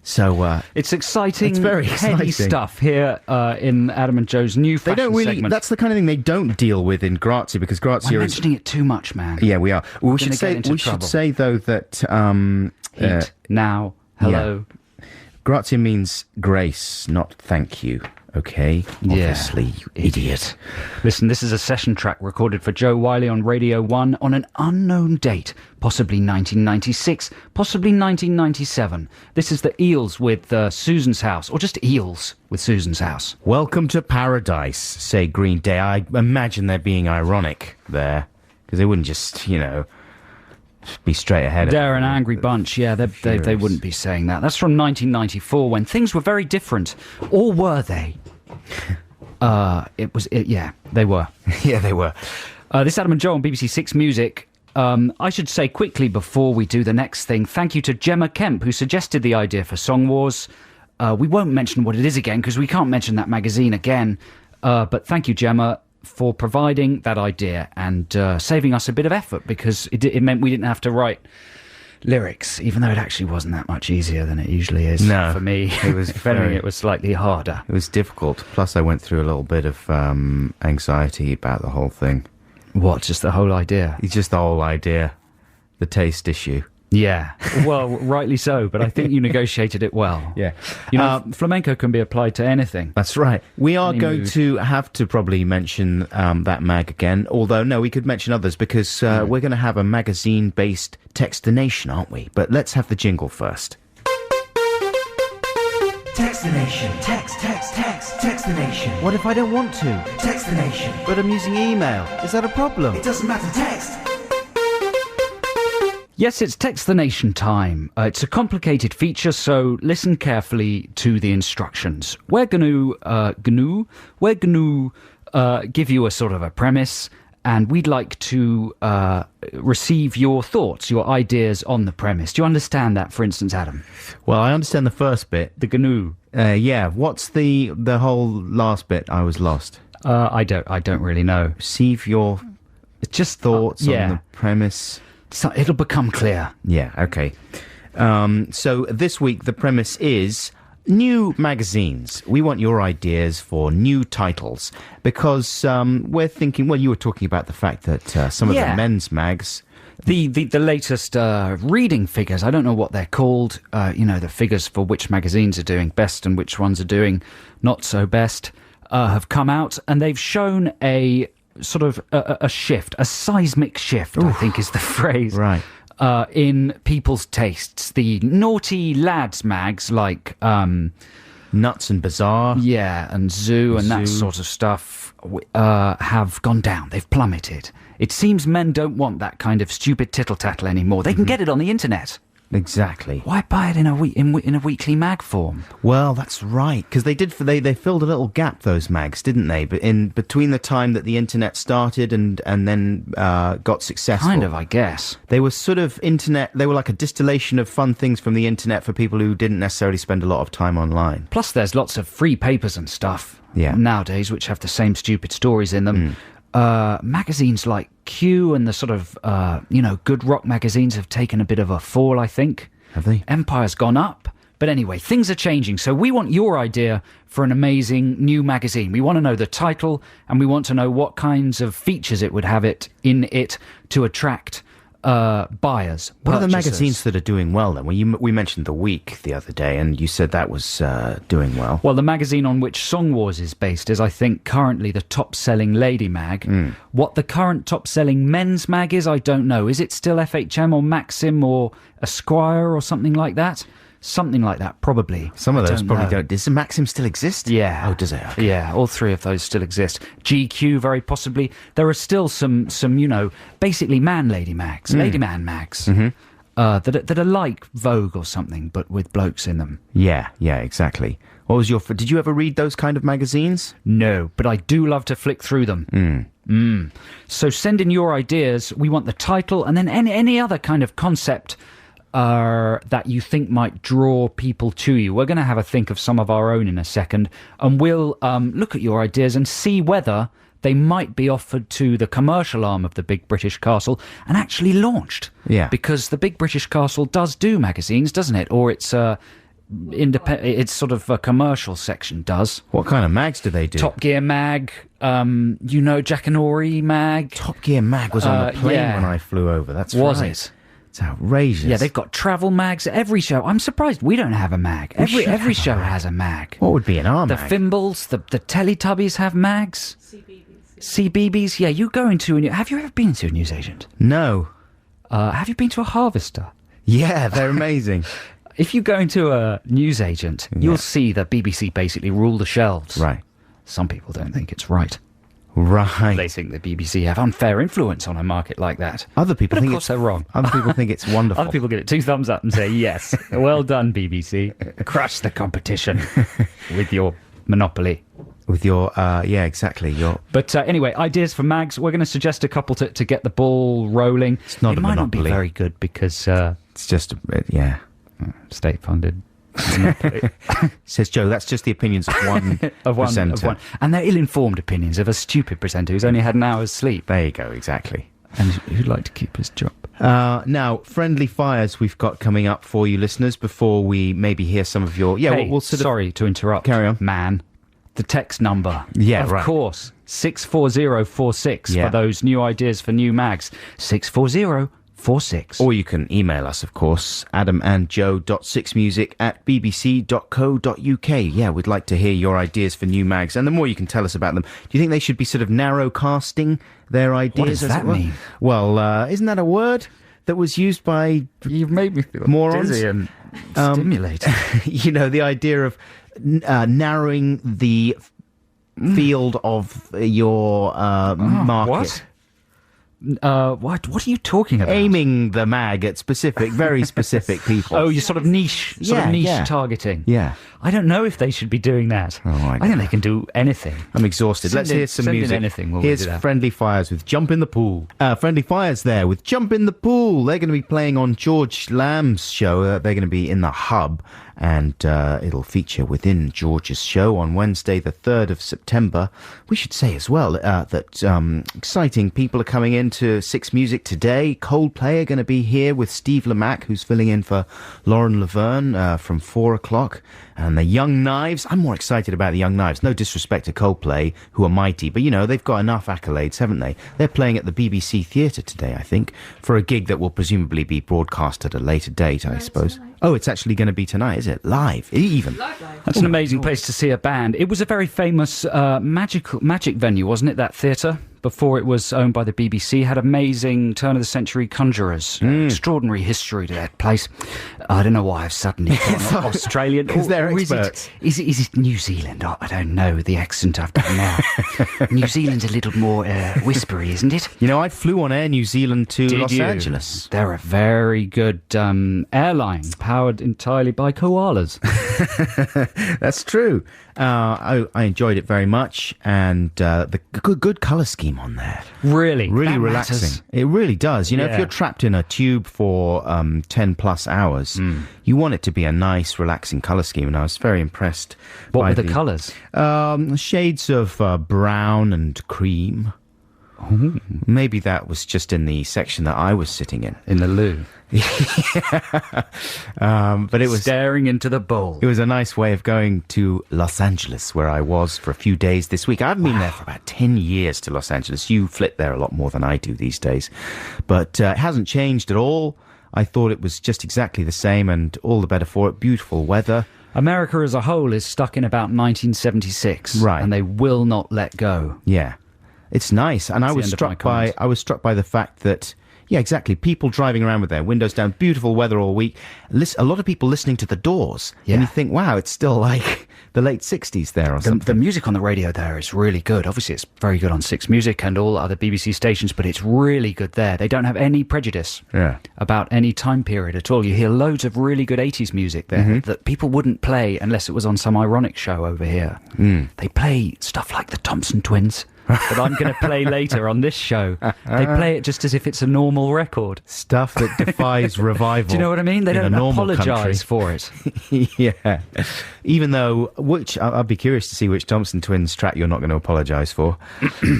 So It's exciting, It's very heady exciting. stuff here in Adam and Joe's new they fashion don't really. segment. That's the kind of thing they don't deal with in Grazia, because We're Grazia is. mentioning it too much, man. Yeah, we are. Well, we gonna should say get into we should trouble. say though that Heat, now, hello. Grazia means grace, not thank you. Okay, obviously, you idiot. Listen, this is a session track recorded for Joe Wiley on Radio 1 on an unknown date, possibly 1996, possibly 1997. This is the Eels with Susan's House, or just Eels with Susan's House. Welcome to paradise, say Green Day. I imagine they're being ironic there, because they wouldn't just, you know, be straight ahead. They're an angry bunch. Yeah, they Furious. wouldn't be saying that. That's from 1994 when things were very different. Or were they? Yeah, they were. Yeah, they were. This is Adam and Joe on BBC Six Music. I should say quickly before we do the next thing, thank you to Gemma Kemp, who suggested the idea for Song Wars. We won't mention what it is again, because we can't mention that magazine again. But thank you, Gemma, for providing that idea and saving us a bit of effort, because it meant we didn't have to write lyrics, even though it actually wasn't that much easier than it usually is. No, for me. it was if anything, it was slightly harder. It was difficult. Plus, I went through a little bit of anxiety about the whole thing. What, just the whole idea? It's just the whole idea, the taste issue. Yeah, well, rightly so, but I think you negotiated it well. Yeah. You know, flamenco can be applied to anything. That's right. We are Any going mood. to have to probably mention that mag again, although, no, we could mention others, because we're going to have a magazine-based Text the Nation, aren't we? But let's have the jingle first. Text the nation. Text the nation. What if I don't want to? Text the nation. But I'm using email. Is that a problem? It doesn't matter, text. Yes, it's Text the Nation time. It's a complicated feature, so listen carefully to the instructions. We're going to give you a sort of a premise, and we'd like to receive your thoughts, your ideas on the premise. Do you understand that, for instance, Adam? Well, I understand the first bit. The GNU. Yeah, what's the whole last bit? I was lost. I don't really know. Receive your It's just thoughts yeah. on the premise. So it'll become clear. Yeah, okay. So this week the premise is new magazines. We want your ideas for new titles, because we're thinking, well, you were talking about the fact that some of Yeah. the men's mags... The latest reading figures, I don't know what they're called, the figures for which magazines are doing best and which ones are doing not so best, have come out, and they've shown a sort of a shift, a seismic shift, I think is the phrase, Right. in people's tastes. The naughty lads mags like Nuts and Bizarre. yeah, and Zoo and that Zoo. sort of stuff have gone down. They've plummeted. It seems men don't want that kind of stupid tittle-tattle anymore. They can get it on the internet. Exactly. Why buy it in a weekly mag form? Well, that's right, because they filled a little gap, those mags, didn't they? But in between the time that the internet started and then got successful, Kind of, I guess. they were sort of internet. They were like a distillation of fun things from the internet for people who didn't necessarily spend a lot of time online. Plus, there's lots of free papers and stuff nowadays which have the same stupid stories in them. Magazines like Q and the sort of, good rock magazines have taken a bit of a fall, I think. Have they? Empire's gone up. But anyway, things are changing. So we want your idea for an amazing new magazine. We want to know the title, and we want to know what kinds of features it would have in it to attract buyers. What are the purchasers. magazines that are doing well then? Well, we mentioned The Week the other day, and you said that was doing well. Well, the magazine on which Song Wars is based is, I think, currently the top-selling lady mag. What the current top-selling men's mag is, I don't know. Is it still FHM or Maxim or Esquire or something like that? Something like that, probably. Some of I those don't probably know. don't. Does the Maxim still exist? Yeah. Oh, does it? Okay. Yeah, all three of those still exist. GQ, very possibly. There are still some basically man-lady mags, lady-man mags, that are like Vogue or something, but with blokes in them. Yeah, exactly. What was did you ever read those kind of magazines? No, but I do love to flick through them. So send in your ideas. We want the title and then any other kind of concept that you think might draw people to you. We're going to have a think of some of our own in a second, and we'll look at your ideas and see whether they might be offered to the commercial arm of the Big British Castle and actually launched. Yeah. Because the Big British Castle does do magazines, doesn't it? Or it's it's sort of a commercial section does. What kind of mags do they do? Top Gear mag, Jackanory mag. Top Gear mag was on the plane yeah. when I flew over. That's Was right. it? It's outrageous. Yeah, they've got travel mags. Every show. I'm surprised we don't have a mag. Every show has a mag. What would be an R The mag? Fimbles, the Teletubbies have mags. CBeebies. Yeah, you go into have you ever been to a newsagent? No. Have you been to a Harvester? Yeah, they're amazing. If you go into a newsagent, you'll see that BBC basically rule the shelves. Right. Some people don't think it's right. Right. They think the BBC have unfair influence on a market like that. Other people But of think course they're wrong. Other people think it's wonderful. Other people give it 2 thumbs up and say, yes, well done, BBC. Crush the competition with your monopoly. With your, yeah, exactly. Your But anyway, ideas for mags. We're going to suggest a couple to get the ball rolling. It's not it a might not be monopoly. very good because it's just, yeah. state-funded. Says Joe, that's just the opinions of one presenter. And they're ill-informed opinions of a stupid presenter who's only had an hour's sleep There you go, exactly. and who'd like to keep his job. Now, friendly fires we've got coming up for you listeners before we maybe hear some of your... Yeah, Hey, we'll sort of... sorry to interrupt. Carry on. Man. The text number. Yeah, of right. course. 64046 Yeah. for those new ideas for new mags. 64046. Or you can email us, of course, adamandjoe.6music@bbc.co.uk. Yeah, we'd like to hear your ideas for new mags, and the more you can tell us about them. Do you think they should be sort of narrow casting their ideas? does as that it were? mean? Well, isn't that a word that was used by, You've made me feel Morons. dizzy and stimulated. you know, the idea of narrowing the field of your market? What are you talking about? Aiming the mag at very specific people. Oh, you're sort of niche Yeah. targeting. Yeah. I don't know if they should be doing that. Oh, I think they can do anything. I'm exhausted. Send Let's in- hear some send in music. anything when we Here's do that. Friendly Fires with Jump in the Pool. Friendly Fires there with Jump in the Pool. They're going to be playing on George Lamb's show. They're going to be in the Hub, and it'll feature within George's show on Wednesday, the 3rd of September. We should say as well that exciting people are coming into Six Music today. Coldplay are going to be here with Steve Lamacq, who's filling in for Lauren Laverne from 4 o'clock. And the Young Knives. I'm more excited about the Young Knives. No disrespect to Coldplay, who are mighty, but, you know, they've got enough accolades, haven't they? They're playing at the BBC Theatre today, I think, for a gig that will presumably be broadcast at a later date, I suppose. Oh, it's actually going to be tonight, is it? Live, even. That's an amazing place to see a band. It was a very famous magic venue, wasn't it, that theatre? Before it was owned by the BBC, had amazing turn-of-the-century conjurers. Extraordinary history to that place. I don't know why I've suddenly gone Australian. 'Cause they're Or is experts. Is it New Zealand? I don't know the accent I've done now. New Zealand's a little more whispery, isn't it? You know, I flew on Air New Zealand to Did Los you? Angeles. They're a very good airline, powered entirely by koalas. That's true. I enjoyed it very much, and the good colour scheme on there. Really? Really That relaxing. matters. It really does. You know, if Yeah. you're trapped in a tube for 10 plus hours, you want it to be a nice, relaxing colour scheme, and I was very impressed. What by were the colours? Shades of brown and cream. Maybe that was just in the section that I was sitting in. In the loo. But it was... Staring into the bowl. It was a nice way of going to Los Angeles, where I was for a few days this week. I haven't been there for about 10 years to Los Angeles. You flit there a lot more than I do these days. But it hasn't changed at all. I thought it was just exactly the same, and all the better for it. Beautiful weather. America as a whole is stuck in about 1976. Right. And they will not let go. Yeah. It's nice. And I the was end of my struck by the fact that, yeah, exactly, people driving around with their windows down, beautiful weather all week. A lot of people listening to The Doors. Yeah. And you think, wow, it's still like the late 60s there or something. The music on the radio there is really good. Obviously, it's very good on Six Music and all other BBC stations, but it's really good there. They don't have any prejudice Yeah. about any time period at all. You hear loads of really good 80s music there that people wouldn't play unless it was on some ironic show over here. They play stuff like the Thompson Twins that I'm going to play later on this show. They play it just as if it's a normal record. Stuff that defies revival. Do you know what I mean? They in a don't normal apologise country. for it. Yeah. Even though, I'd be curious to see which Thompson Twins track you're not going to apologise for.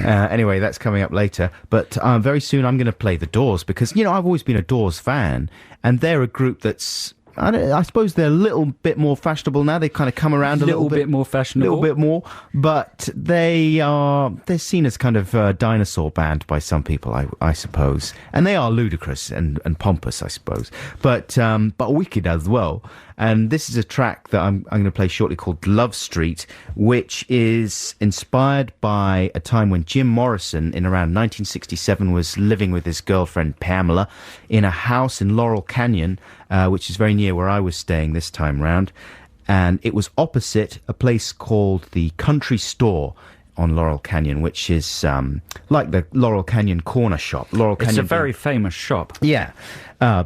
Anyway, that's coming up later. But very soon I'm going to play The Doors because, you know, I've always been a Doors fan, and they're a group that's, I suppose they're a little bit more fashionable now. They kind of come around a little bit more fashionable. little bit more, but they're seen as kind of a dinosaur band by some people, I suppose, and they are ludicrous and pompous, I suppose, but wicked as well. And this is a track that I'm going to play shortly called Love Street, which is inspired by a time when Jim Morrison, in around 1967, was living with his girlfriend Pamela in a house in Laurel Canyon, which is very near where I was staying this time round. And it was opposite a place called the Country Store, on Laurel Canyon, which is like the Laurel Canyon Corner Shop. Laurel Canyon. It's a very famous shop. Yeah.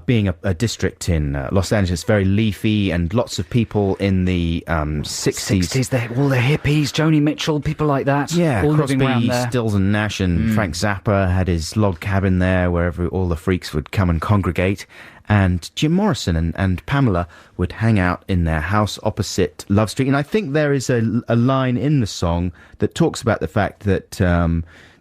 Being a district in Los Angeles, very leafy, and lots of people in the 60s. All the hippies, Joni Mitchell, people like that. Yeah, all living around Crosby, there. Stills and Nash and Frank Zappa had his log cabin there where all the freaks would come and congregate. And Jim Morrison and Pamela would hang out in their house opposite Love Street. And I think there is a line in the song that talks about the fact that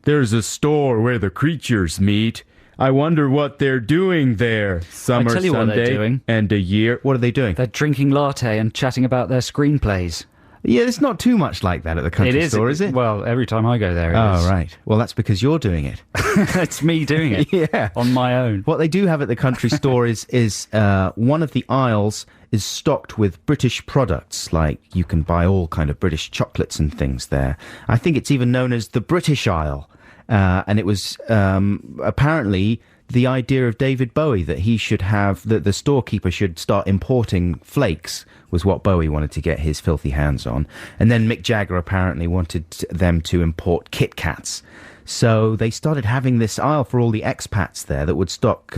there's a store where the creatures meet. I wonder what they're doing there. Summer, I tell you what they're Sunday, doing. and a year. What are they doing? They're drinking latte and chatting about their screenplays. Yeah, it's not too much like that at the country store, is it? Well, every time I go there, it is. Oh, right. Well, that's because you're doing it. It's me doing it. Yeah. On my own. What they do have at the country store is one of the aisles is stocked with British products, like you can buy all kind of British chocolates and things there. I think it's even known as the British aisle. And it was apparently the idea of David Bowie that he should have, that the storekeeper should start importing flakes, was what Bowie wanted to get his filthy hands on. And then Mick Jagger apparently wanted them to import Kit Kats. So they started having this aisle for all the expats there that would stock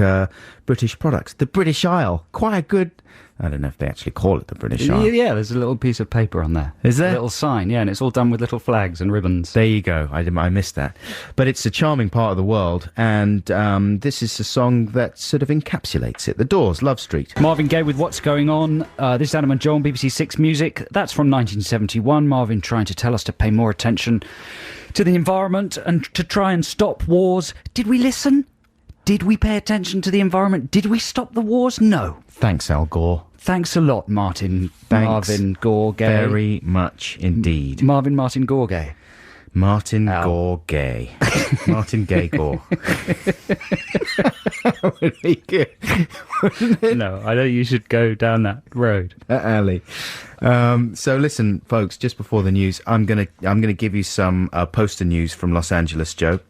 British products. The British aisle, quite a good... I don't know if they actually call it the British aisle. Yeah, there's a little piece of paper on there. Is there? A little sign, yeah, and it's all done with little flags and ribbons. There you go. I missed that. But it's a charming part of the world, and this is a song that sort of encapsulates it. The Doors, Love Street. Marvin Gaye with What's Going On. This is Adam and Joe on BBC Six Music. That's from 1971. Marvin trying to tell us to pay more attention to the environment and to try and stop wars. Did we listen? Did we pay attention to the environment? Did we stop the wars? No. Thanks, Al Gore. Thanks a lot, Martin. Thanks Marvin Gore Gay. very much indeed. Martin Gore Gay. Martin Al. Gore Gay. Martin Gay Gore. That would be good, wouldn't it? No, I don't. You should go down that road. alley. So listen, folks, just before the news, I'm gonna give you some poster news from Los Angeles, Joe.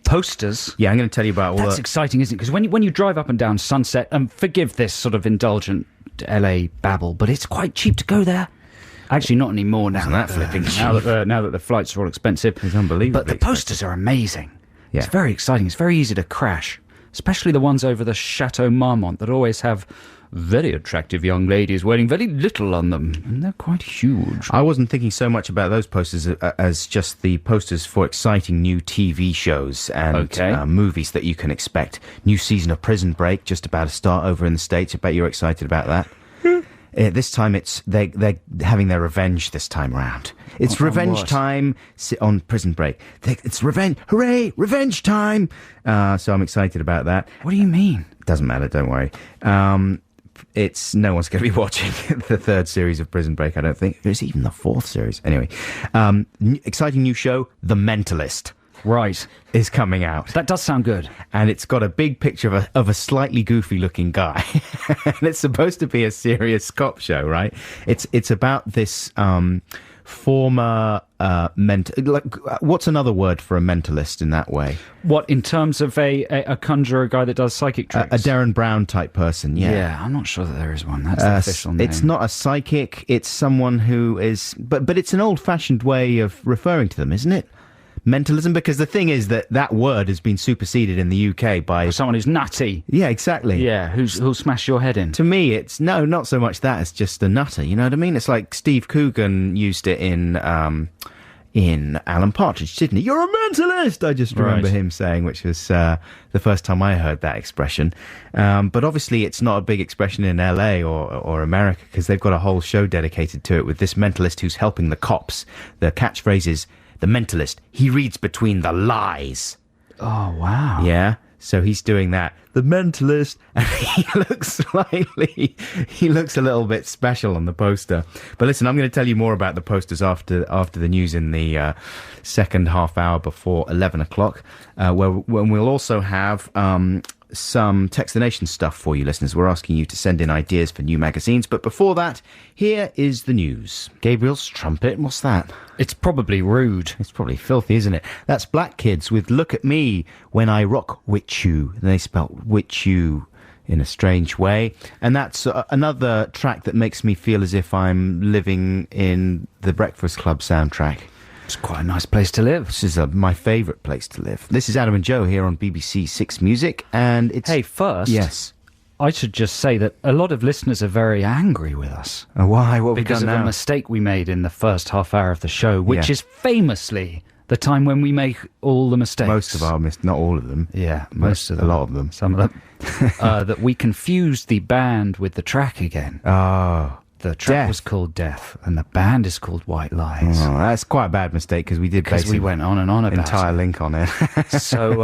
Posters. Yeah, I'm going to tell you about all That's exciting, isn't it? Because when you drive up and down Sunset, and forgive this sort of indulgent LA babble, but it's quite cheap to go there. Actually, not anymore now. Isn't that flipping now that the flights are all expensive. It's unbelievable. But the posters are amazing. Yeah. It's very exciting. It's very easy to crash, especially the ones over the Chateau Marmont that always have very attractive young ladies wearing very little on them, and they're quite huge. I wasn't thinking so much about those posters as just the posters for exciting new TV shows and movies that you can expect. New season of Prison Break just about to start over in the States. I bet you're excited about that. This time they're having their revenge this time round. It's revenge time on Prison Break. It's revenge. Hooray! Revenge time! So I'm excited about that. What do you mean? Doesn't matter, don't worry. No one's going to be watching the third series of Prison Break, I don't think. There's even the fourth series. Anyway, exciting new show, The Mentalist. Right. Is coming out. That does sound good. And it's got a big picture of a slightly goofy looking guy. And it's supposed to be a serious cop show, right? It's about this former what's another word for a mentalist in that way? What, in terms of a conjurer, a guy that does psychic tricks? A Darren Brown type person, yeah. Yeah, I'm not sure that there is one. That's the official name. It's not a psychic, it's someone who is... But it's an old-fashioned way of referring to them, isn't it? Mentalism, because the thing is that word has been superseded in the UK by... someone who's nutty. Yeah, exactly. Yeah, who'll smash your head in. To me, it's... No, not so much that, it's just a nutter, you know what I mean? It's like Steve Coogan used it in Alan Partridge, didn't he? You're a mentalist! I just remember him saying, which was the first time I heard that expression. But obviously it's not a big expression in LA or America, because they've got a whole show dedicated to it with this mentalist who's helping the cops. The catchphrase is, the mentalist, he reads between the lies. Oh, wow. Yeah, so he's doing that. The mentalist, and he looks a little bit special on the poster. But listen, I'm going to tell you more about the posters after the news in the second half hour before 11 o'clock, when we'll also have some Text the Nation stuff for you listeners. We're asking you to send in ideas for new magazines, but before that, here is the news. Gabriel's trumpet, what's that? It's probably rude. It's probably filthy, isn't it? That's Black Kids with Look at Me When I Rock With You. They spelt with you in a strange way. And that's another track that makes me feel as if I'm living in the Breakfast Club soundtrack. It's quite a nice place to live. This is my favourite place to live. This is Adam and Joe here on BBC Six Music, and it's... Hey, first, Yes. I should just say that a lot of listeners are very angry with us. Why? What have we Because done of now? a mistake we made in the first half hour of the show, which Yeah. is famously the time when we make all the mistakes. Most of our not all of them. Yeah, most of them. A lot of them. Some of them. That we confused the band with the track again. Oh. The track Death. was called Death, and the band is called White Lies. Oh, that's quite a bad mistake because we did Because we basically went on and on about entire link on it. it. So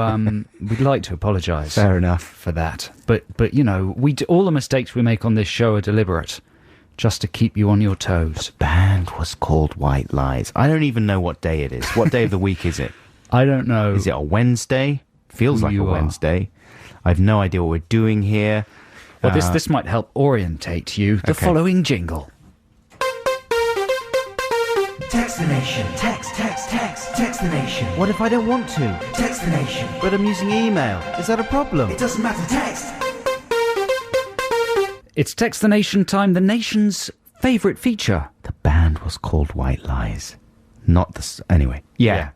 we'd like to apologise Fair enough. for that. But you know, all the mistakes we make on this show are deliberate, just to keep you on your toes. Band was called White Lies. I don't even know what day it is. What day of the week is it? I don't know. Is it a Wednesday? Feels like You a are. Wednesday. I have no idea what we're doing here. Well, this might help orientate you. The Okay. following jingle. Text the nation. Text the nation. What if I don't want to? Text the nation. But I'm using email. Is that a problem? It doesn't matter, text. It's Text the Nation time, the nation's favourite feature. The band was called White Lies. Not the... Anyway. Yeah.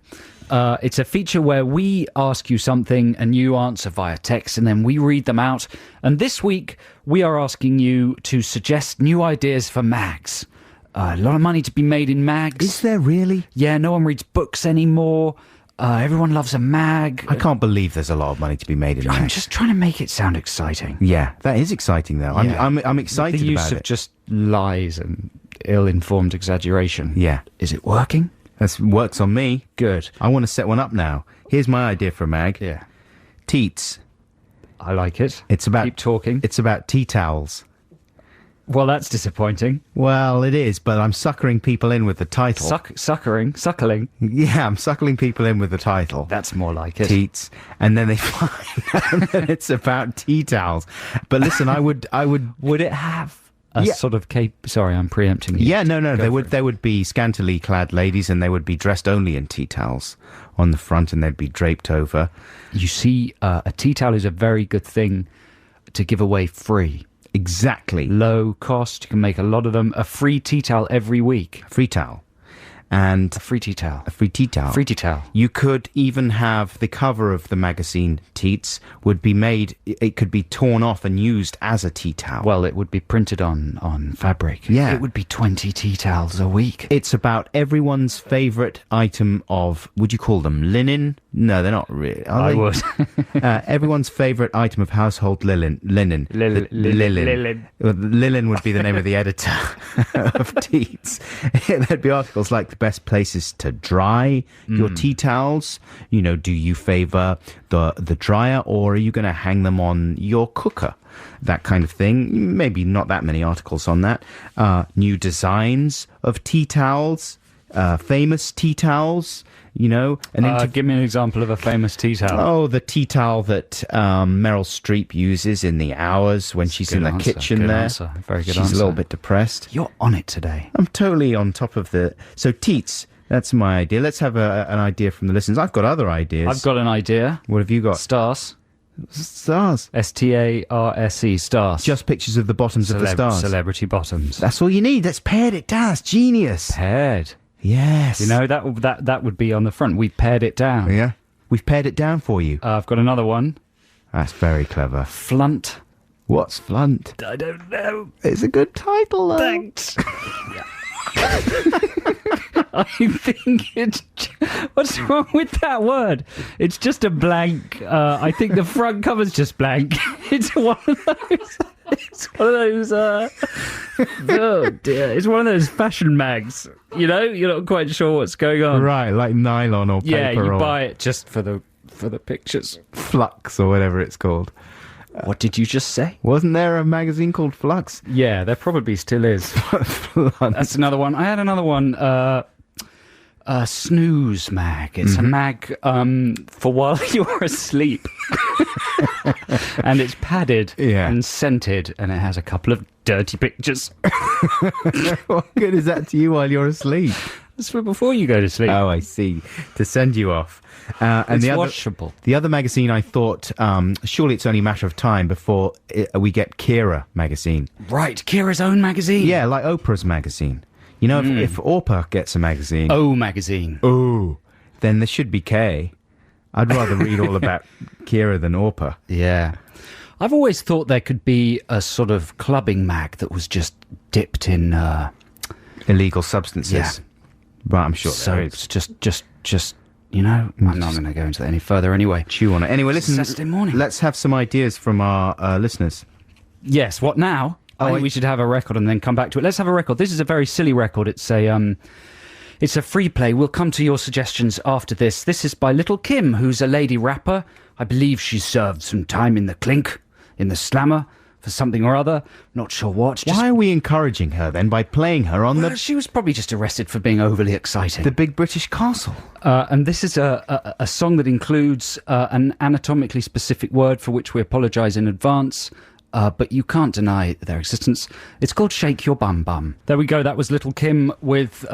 It's a feature where we ask you something and you answer via text and then we read them out. And this week, we are asking you to suggest new ideas for mags. A lot of money to be made in mags. Is there really? Yeah, no one reads books anymore. Everyone loves a mag. I can't believe there's a lot of money to be made in I'm that. just trying to make it sound exciting. Yeah, that is exciting though. Yeah. I'm excited The use about of it. just lies and ill-informed exaggeration. Yeah. Is it working? That works on me. Good. I want to set one up now. Here's my idea for a mag. Yeah. Teats. I like it. It's about... Keep talking. It's about tea towels. Well, that's disappointing. Well, it is, but I'm suckering people in with the title. Suckling. Yeah, I'm suckling people in with the title. That's more like it. Teats, and then they find out that it's about tea towels. But listen, I would. Would it have a Yeah. sort of cape? Sorry, I'm preempting you. Yeah, no. Go There for would it. there would be scantily clad ladies, and they would be dressed only in tea towels on the front, and they'd be draped over. You see, a tea towel is a very good thing to give away free. Exactly, Low cost. You can make a lot of them. A free tea towel every week. free towel, and A free tea towel. a free tea towel. Free tea towel. You could even have the cover of the magazine Teats would be made. It could be torn off and used as a tea towel. Well, it would be printed on fabric. Yeah. It would be 20 tea towels a week. It's about everyone's favourite item of, would you call them linen? No, they're not really. Are I they? would. Everyone's favourite item of household linen. Linen. Well, Linen would be the name of the editor of Teats. There'd be articles like the best places to dry your tea towels. You know, do you favour the dryer, or are you going to hang them on your cooker? That kind of thing. Maybe not that many articles on that. New designs of tea towels. Famous tea towels. You know, Give me an example of a famous tea towel. Oh, the tea towel that Meryl Streep uses in The Hours when she's in the answer, kitchen good there. answer, very good She's answer. a little bit depressed. You're on it today. I'm totally on top of the... So, Teats, that's my idea. Let's have an idea from the listeners. I've got other ideas. I've got an idea. What have you got? Stars. Stars. STARSE. Stars. Just pictures of the bottoms of the stars. Celebrity bottoms. That's all you need. That's paired it down. It's genius. Paired. Yes. You know, that would be on the front. We paired it down. Yeah. We've paired it down for you. I've got another one. That's very clever. Flunt. What's Flunt? I don't know. It's a good title, though. Thanks. I think it's... What's wrong with that word? It's just a blank. I think the front cover's just blank. It's one of those... It's one of those... oh, dear. It's one of those fashion mags. You know? You're not quite sure what's going on. Right, like nylon or paper Yeah, you or buy it just for the pictures. Flux or whatever it's called. What did you just say? Wasn't there a magazine called Flux? Yeah, there probably still is. That's another one. I had another one. A snooze mag. It's a mag for while you're asleep. And it's padded and scented, and it has a couple of dirty pictures. What good is that to you while you're asleep? That's for before you go to sleep. Oh, I see. To send you off. And It's the other, washable. The other magazine, I thought, surely it's only a matter of time before we get Kira magazine. Right, Kira's own magazine. Yeah, like Oprah's magazine. You know, if Orpa gets a magazine, O magazine. then there should be K. I'd rather read all about Kira than Orpa. Yeah. I've always thought there could be a sort of clubbing mag that was just dipped in Illegal substances. Yeah. But I'm sure so there it's is. just you know, I'm not going to go into that any further anyway. Chew on it. Anyway, listen, Saturday morning. let's have some ideas from our listeners. Yes, what now? I think we should have a record and then come back to it. Let's have a record. This is a very silly record. It's a free play. We'll come to your suggestions after this. This is by Little Kim, who's a lady rapper. I believe she served some time in the clink, in the slammer, for something or other. Not sure what. Why are we encouraging her then by playing her on She was probably just arrested for being overly exciting. the big British castle? And this is a song that includes an anatomically specific word for which we apologise in advance. But you can't deny their existence. It's called Shake Your Bum Bum. There we go. That was Little Kim with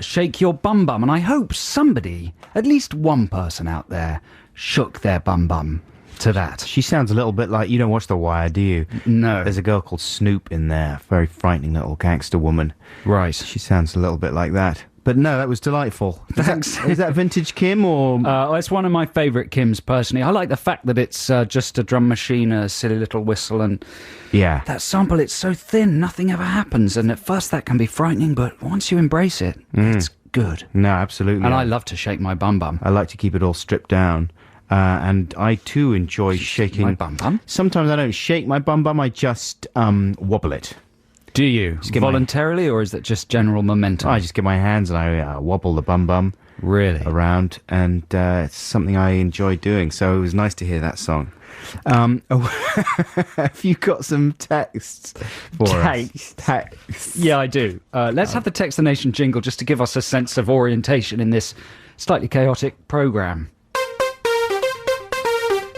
Shake Your Bum Bum. And I hope somebody, at least one person out there, shook their bum bum to that. She sounds a little bit like, you don't watch The Wire, do you? No. There's a girl called Snoop in there, very frightening little gangster woman. Right. She sounds a little bit like that. But no, that was delightful. Thanks. Is that vintage Kim or... It's one of my favourite Kims, personally. I like the fact that it's just a drum machine, a silly little whistle, and Yeah. that sample, it's so thin, nothing ever happens. And at first that can be frightening, but once you embrace it, it's good. No, absolutely. And I love to shake my bum bum. I like to keep it all stripped down. And I too enjoy shaking my bum bum? Sometimes I don't shake my bum bum, I just wobble it. Do you? get my- Voluntarily, or is that just general momentum? I just get my hands and I wobble the bum bum Really? around, and it's something I enjoy doing. So it was nice to hear that song. Have you got some texts for us? Texts. Yeah, I do. Let's have the Text the Nation jingle just to give us a sense of orientation in this slightly chaotic programme.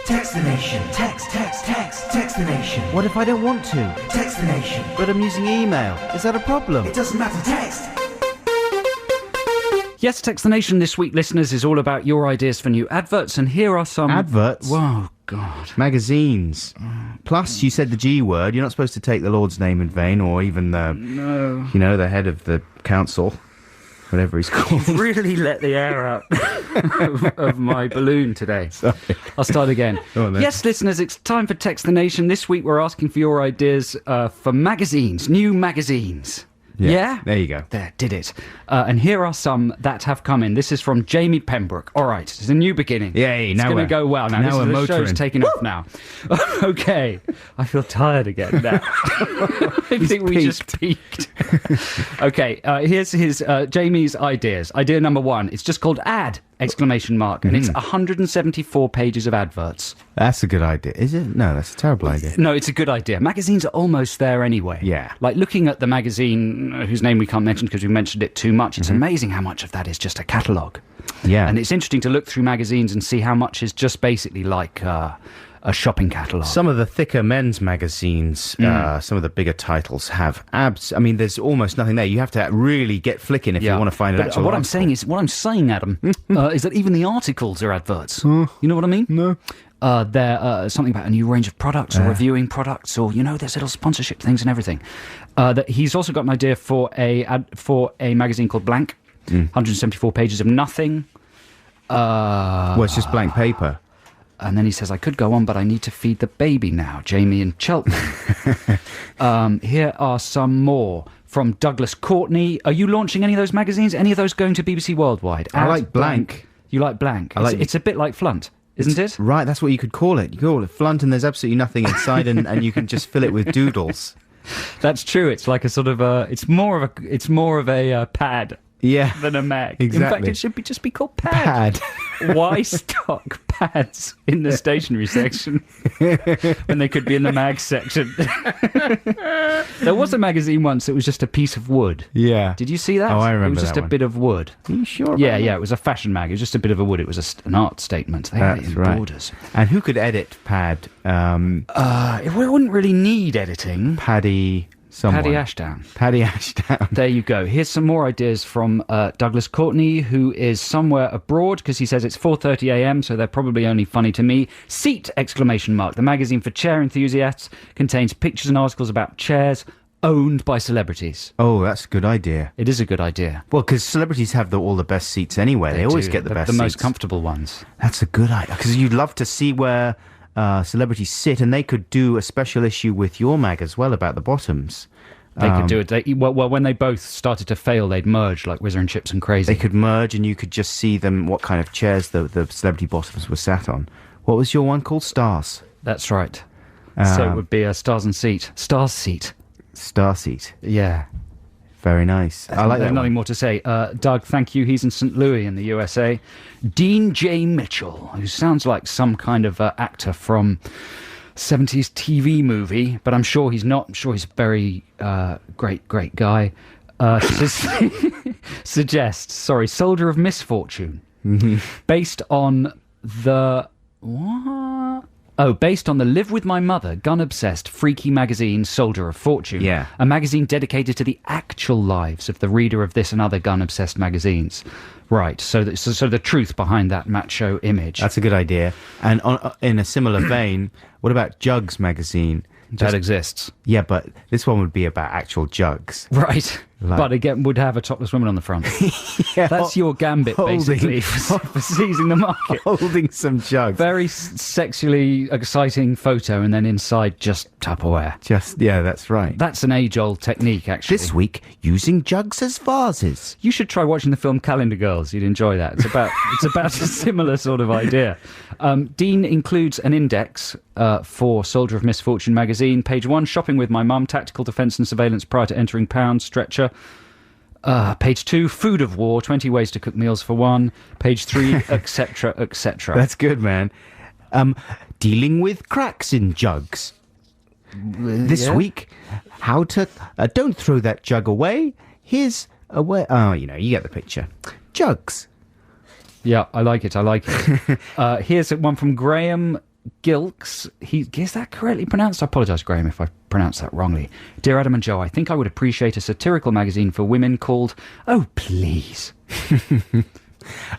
Text the nation. Text the nation. What if I don't want to? Text the nation. But I'm using email. Is that a problem? It doesn't matter, text. Yes, Text the Nation this week, listeners, is all about your ideas for new adverts, and here are some... Adverts? Whoa, God. Magazines. Plus, you said the G word. You're not supposed to take the Lord's name in vain, or even the head of the council, whatever he's called. Really let the air out of my balloon today. Sorry. I'll start again. Go on then. Yes, listeners, it's time for Text the Nation. This week we're asking for your ideas for magazines, new magazines. Yeah? There you go. There, did it. And here are some that have come in. This is from Jamie Pembroke. All right, it's a new beginning. Yay, it's now going to we're- go well now. now we're The show's motoring. taking off now. Okay, I feel tired again now. I think we just peaked. Okay, here's his Jamie's ideas. Idea number one. It's just called Ad! Exclamation mark, and it's 174 pages of adverts. That's a good idea. Is it? No, that's a terrible idea. No, it's a good idea. Magazines are almost there anyway. Yeah. Like looking at the magazine, whose name we can't mention because we mentioned it too much, it's amazing how much of that is just a catalogue. Yeah. And it's interesting to look through magazines and see how much is just basically like a shopping catalogue. Some of the thicker men's magazines, some of the bigger titles have I mean, there's almost nothing there. You have to really get flicking if you want to find an But actual what I'm article. saying, Adam, is that even the articles are adverts. You know what I mean? No. They're something about a new range of products or reviewing products, or there's little sponsorship things and everything. That he's also got an idea for a magazine called Blank, 174 pages of nothing. Well, it's just blank paper. And then he says, I could go on, but I need to feed the baby now. Jamie in Cheltenham. Here are some more from Douglas Courtney. Are you launching any of those magazines? Any of those going to BBC Worldwide? I like Blank. You like Blank? I like- It's a bit like Flunt, isn't it? Right, that's what you could call it. You call it Flunt, and there's absolutely nothing inside, and you can just fill it with doodles. That's true. It's like a sort of it's more of a pad Yeah. than a mag. Exactly. In fact, it should just be called Pad. Why stock pads in the stationery section when they could be in the mag section? There was a magazine once that was just a piece of wood. Yeah. Did you see that? Oh, I remember It was just that a one. bit of wood. Are you sure about Yeah, that? yeah. It was a fashion mag. It was just a bit of a wood. It was an art statement. They had it That's in right. borders. And who could edit Pad? It wouldn't really need editing. Paddy someone. Paddy Ashdown. Paddy Ashdown. There you go. Here's some more ideas from Douglas Courtney, who is somewhere abroad, because he says it's 4:30 a.m, so they're probably only funny to me. Seat! Exclamation mark. The magazine for chair enthusiasts contains pictures and articles about chairs, owned by celebrities. Oh, that's a good idea. It is a good idea. Well, because celebrities have all the best seats anyway. They always do. get the best the most seats. comfortable ones. That's a good idea. Because you'd love to see where celebrities sit, and they could do a special issue with your mag as well about the bottoms. They could do it. Well, when they both started to fail, they'd merge like Whizzer and Chips and Crazy. They could merge, and you could just see them, what kind of chairs the celebrity bottoms were sat on. What was your one called? Stars. That's right. So it would be a Stars seat. Star seat. Yeah. Very nice. I like that. Nothing one. more to say. Doug, thank you. He's in St. Louis in the USA. Dean J. Mitchell, who sounds like some kind of actor from 70s TV movie, but I'm sure he's not. I'm sure he's a very great guy. Suggests, Soldier of Misfortune, based on the what? Oh, based on the Live With My Mother, gun-obsessed, freaky magazine Soldier of Fortune. Yeah. A magazine dedicated to the actual lives of the reader of this and other gun-obsessed magazines. Right, so the truth behind that macho image. That's a good idea. And in a similar vein, what about Jugs magazine? That exists. Yeah, but this one would be about actual jugs. Right. But again, would have a topless woman on the front. Yeah, That's your gambit, basically, for seizing the market. Holding some jugs. Very sexually exciting photo, and then inside just Tupperware. Yeah, that's right. That's an age-old technique, actually. This week, using jugs as vases. You should try watching the film Calendar Girls. You'd enjoy that. It's about a similar sort of idea. Dean includes an index for Soldier of Misfortune magazine. Page 1, shopping with my mum, tactical defence and surveillance prior to entering Pound, stretcher. Page 2, food of war, 20 ways to cook meals for one. Page 3, etc., etc. That's good, man. Dealing with cracks in jugs. This week, how to... don't throw that jug away. Here's a way... Oh, you get the picture. Jugs. Yeah, I like it. Here's one from Graham Gilks. Is that correctly pronounced? I apologise, Graham, if I pronounced that wrongly. Dear Adam and Joe, I think I would appreciate a satirical magazine for women called Oh Please.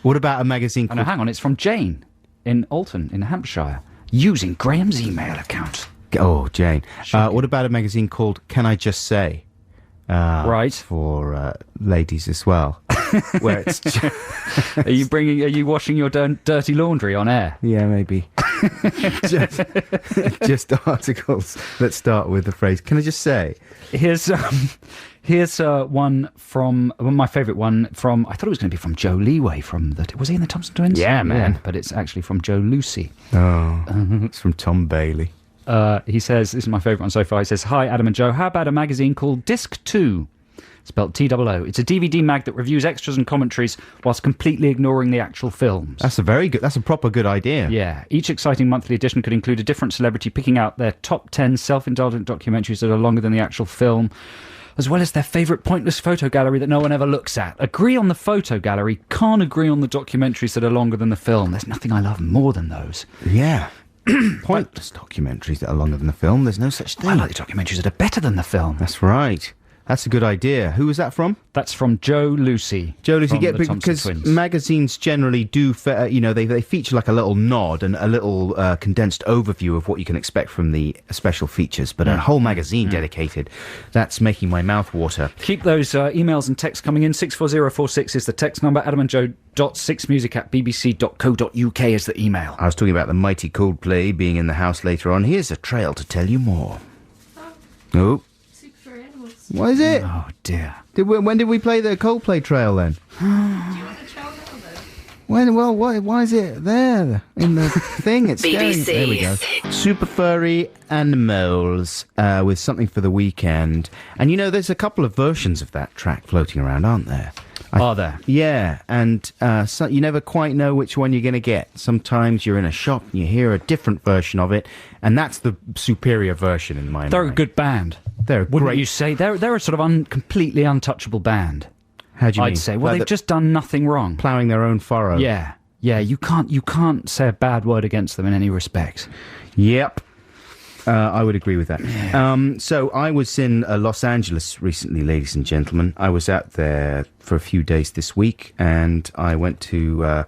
What about a magazine Oh, called... no, hang on, it's from Jane in Alton, in Hampshire, using Graham's email account. Oh, Jane. What about a magazine called Can I Just Say? Right. For ladies as well. Where it's... Are you washing your dirty laundry on air? Yeah, maybe. just articles that start with the phrase, can I just say? Here's one from my favourite one from, I thought it was going to be from Joe Leeway was he in the Thompson Twins? Yeah, man. But it's actually from Joe Lucy. Oh, it's from Tom Bailey. He says, this is my favourite one so far, he says, hi Adam and Joe, how about a magazine called Disc 2? Spelled TOO. It's a DVD mag that reviews extras and commentaries whilst completely ignoring the actual films. That's a proper good idea. Yeah. Each exciting monthly edition could include a different celebrity picking out their top 10 self-indulgent documentaries that are longer than the actual film, as well as their favourite pointless photo gallery that no one ever looks at. Agree on the photo gallery, can't agree on the documentaries that are longer than the film. There's nothing I love more than those. Yeah. Pointless documentaries that are longer than the film. There's no such thing. I like the documentaries that are better than the film. That's right. That's a good idea. Who was that from? That's from Joe Lucy. Joe Lucy, from the because Thompson Twins. magazines generally do, they feature like a little nod and a little condensed overview of what you can expect from the special features, but a whole magazine dedicated, that's making my mouth water. Keep those emails and texts coming in. 64046 is the text number. adamandjoe.6music@bbc.co.uk is the email. I was talking about the mighty Coldplay being in the house later on. Here's a trail to tell you more. Oh. What is it? Oh, dear. When did we play the Coldplay trail then? Do you want the trail now then? Why is it there in the thing? It's BBC. There we go. Super Furry Animals with Something for the Weekend. And there's a couple of versions of that track floating around, aren't there? Are there? Yeah, and so you never quite know which one you're going to get. Sometimes you're in a shop and you hear a different version of it, and that's the superior version in my mind. They're a good band. They're Wouldn't great. you say? They're a sort of completely untouchable band. How do you mean? I'd say. Well, they've just done nothing wrong. Ploughing their own furrow. Yeah. You can't say a bad word against them in any respect. Yep. I would agree with that. So I was in Los Angeles recently, ladies and gentlemen. I was out there for a few days this week, and I went to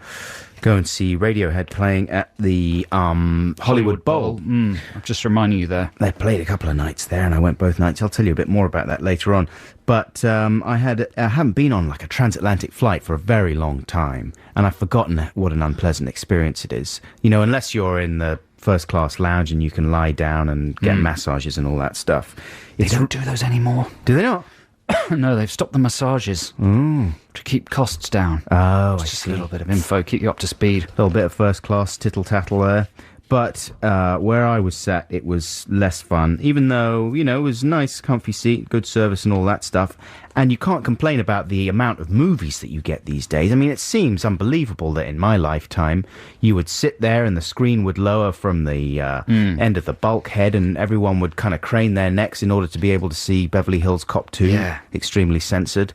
go and see Radiohead playing at the Hollywood Bowl. I'm just reminding you there. They played a couple of nights there, and I went both nights. I'll tell you a bit more about that later on. But I haven't been on like a transatlantic flight for a very long time, and I've forgotten what an unpleasant experience it is. You know, unless you're in the first class lounge and you can lie down and get massages and all that stuff. They don't do those anymore. Do they not? No, they've stopped the massages to keep costs down. Oh, Just a little bit of info, keep you up to speed. A little bit of first class tittle tattle there. But where I was sat, it was less fun, even though, you know, it was a nice, comfy seat, good service and all that stuff. And you can't complain about the amount of movies that you get these days. I mean, it seems unbelievable that in my lifetime, you would sit there and the screen would lower from the end of the bulkhead and everyone would kind of crane their necks in order to be able to see Beverly Hills Cop 2, extremely censored.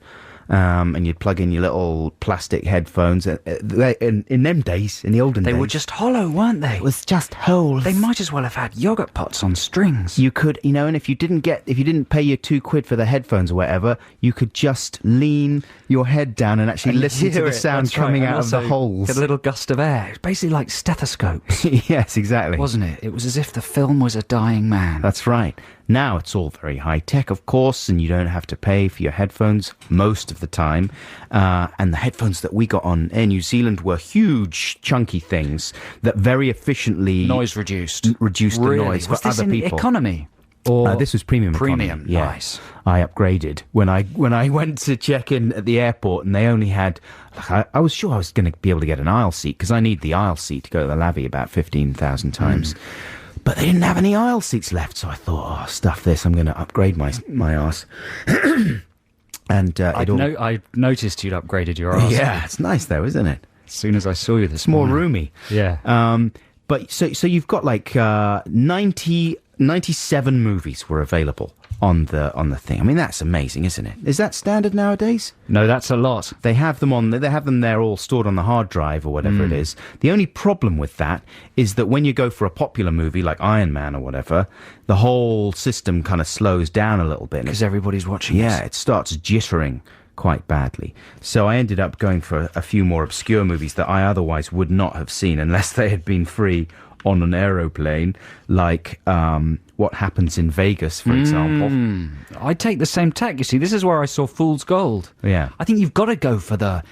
And you'd plug in your little plastic headphones. In them days, in the olden days... They were just hollow, weren't they? It was just holes. They might as well have had yogurt pots on strings. You could, you know, and if you didn't pay your £2 for the headphones or whatever, you could just lean your head down and actually listen to the sound coming out of the holes. Get a little gust of air. It's basically like stethoscopes. Yes, exactly. Wasn't it? It was as if the film was a dying man. That's right. Now it's all very high-tech, of course, and you don't have to pay for your headphones most of the time. And the headphones that we got on Air New Zealand were huge, chunky things that very efficiently... Noise reduced. Reduced the noise for other people. Was this in economy? Or this was premium economy. Premium, yeah. nice. I upgraded when I went to check in at the airport, and they only had... I was sure I was going to be able to get an aisle seat, because I need the aisle seat to go to the lavvy about 15,000 times. But they didn't have any aisle seats left, so I thought, oh, stuff this, I'm going to upgrade my arse. And I noticed you'd upgraded your arse. Yeah, it's nice though, isn't it? As soon as I saw you this More morning. roomy. Yeah. But so you've got like 97 movies were available on the thing. I mean, that's amazing, isn't it? Is that standard nowadays? No, that's a lot. They have them there all stored on the hard drive or whatever it is. The only problem with that is that when you go for a popular movie like Iron Man or whatever, the whole system kind of slows down a little bit. Because everybody's watching it starts jittering quite badly. So I ended up going for a few more obscure movies that I otherwise would not have seen unless they had been free on an aeroplane, like What Happens in Vegas, for example. I take the same tack. You see, this is where I saw Fool's Gold. Yeah. I think you've got to go for the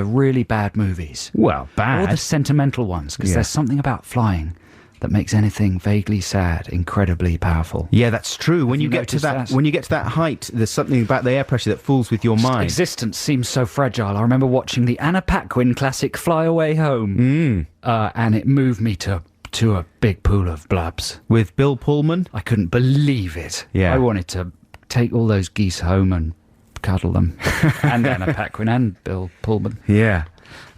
really bad movies. Well, bad. Or the sentimental ones, because there's something about flying that makes anything vaguely sad incredibly powerful. Yeah, that's true. When you get to that height, there's something about the air pressure that fools with your mind. Existence seems so fragile. I remember watching the Anna Paquin classic Fly Away Home, and it moved me to a big pool of blubs. With Bill Pullman? I couldn't believe it. Yeah. I wanted to take all those geese home and cuddle them. And Anna Paquin and Bill Pullman. Yeah.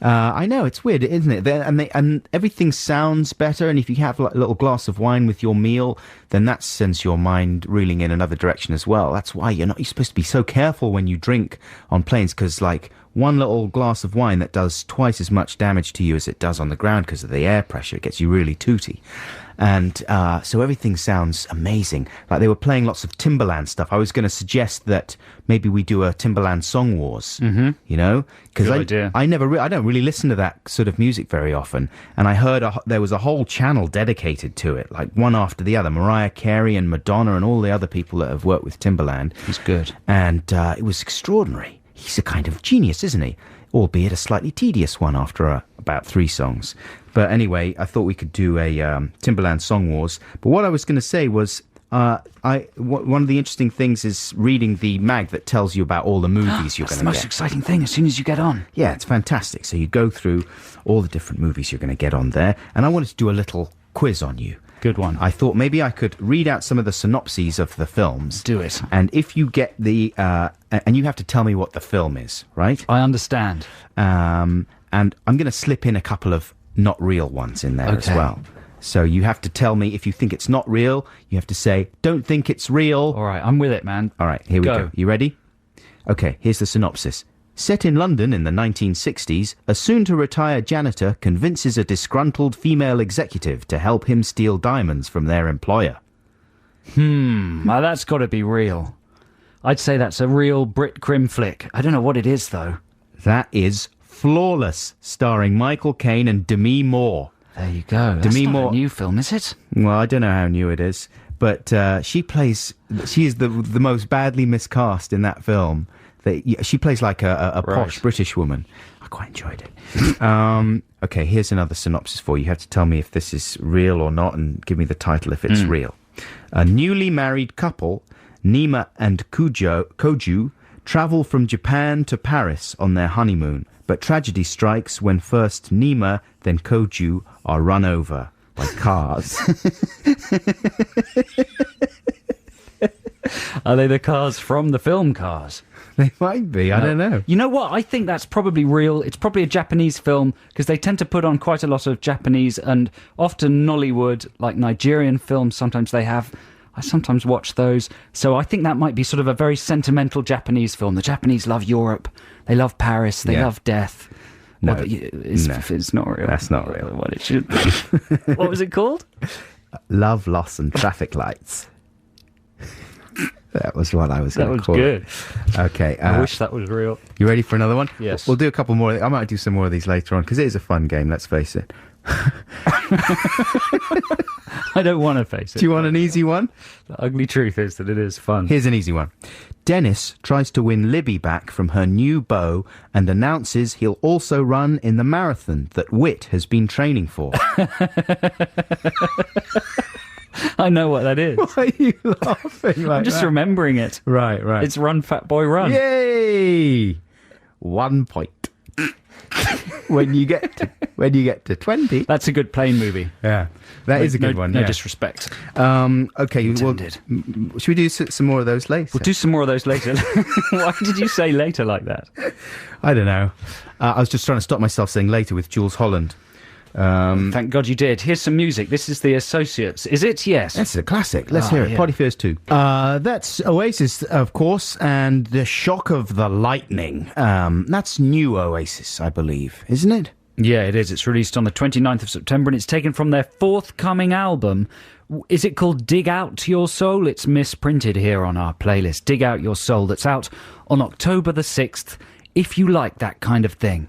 I know, it's weird, isn't it? And everything sounds better, and if you have like a little glass of wine with your meal, then that sends your mind reeling in another direction as well. That's why you're supposed to be so careful when you drink on planes, because like one little glass of wine that does twice as much damage to you as it does on the ground because of the air pressure. It gets you really tooty. And so everything sounds amazing. Like they were playing lots of Timbaland stuff. I was going to suggest that maybe we do a Timbaland Song Wars, you know? Because I don't really listen to that sort of music very often. And I heard there was a whole channel dedicated to it, like one after the other. Mariah Carey and Madonna and all the other people that have worked with Timbaland. He's good. And it was extraordinary. He's a kind of genius, isn't he? Albeit a slightly tedious one after about 3 songs. But anyway, I thought we could do a Timbaland Song Wars. But what I was going to say was, one of the interesting things is reading the mag that tells you about all the movies you're going to get. That's the most exciting thing as soon as you get on. Yeah, it's fantastic. So you go through all the different movies you're going to get on there. And I wanted to do a little quiz on you. Good one. I thought maybe I could read out some of the synopses of the films. Do it. And if you get the... and you have to tell me what the film is, right? I understand. And I'm going to slip in a couple of not real ones in there as well. So you have to tell me if you think it's not real. You have to say, don't think it's real. All right, I'm with it, man. All right, here we go. You ready? Okay, here's the synopsis. Set in London in the 1960s, a soon-to-retire janitor convinces a disgruntled female executive to help him steal diamonds from their employer. Now that's got to be real. I'd say that's a real Brit Crim flick. I don't know what it is, though. That is Flawless, starring Michael Caine and Demi Moore. There you go. That's Demi not Moore. a new film, is it? Well, I don't know how new it is, but she is the most badly miscast in that film. She plays like a posh British woman. I quite enjoyed it. Okay, here's another synopsis for you. You have to tell me if this is real or not, and give me the title if it's real. A newly married couple, Nima and Koju, travel from Japan to Paris on their honeymoon, but tragedy strikes when first Nima, then Koju are run over by cars. Are they the cars from the film Cars? They might be. I don't know. You know what? I think that's probably real. It's probably a Japanese film because they tend to put on quite a lot of Japanese and often Nollywood, like Nigerian films. Sometimes they have. I sometimes watch those. So I think that might be sort of a very sentimental Japanese film. The Japanese love Europe. They love Paris. They love death. No, Well, it's not real. That's not real. What it should be. What was it called? Love, Loss and Traffic Lights. That was what I was going to call good. it. Okay. I wish that was real. You ready for another one? Yes. We'll do a couple more. I might do some more of these later on because it is a fun game, let's face it. I don't want to face it. Do you want an easy one? The ugly truth is that it is fun. Here's an easy one. Dennis tries to win Libby back from her new beau and announces he'll also run in the marathon that Whit has been training for. I know what that is. Why are you laughing like I'm just that? remembering it. Right. It's Run, Fat Boy, Run. Yay! 1 point. when you get to 20. That's a good plane movie. Yeah. That is a good one. No yeah. disrespect. Okay, well, Intended. should we do some more of those later? We'll do some more of those later. Why did you say later like that? I don't know. I was just trying to stop myself saying later with Jules Holland. Thank God you did. Here's some music. This is The Associates. Is it? Yes. That's a classic. Let's hear it. yeah. Party Fears 2. That's Oasis, of course, and The Shock of the Lightning. That's new Oasis, I believe, isn't it? Yeah, it is. It's released on the 29th of September and it's taken from their forthcoming album. Is it called Dig Out Your Soul? It's misprinted here on our playlist. Dig Out Your Soul. That's out on October the 6th, if you like that kind of thing.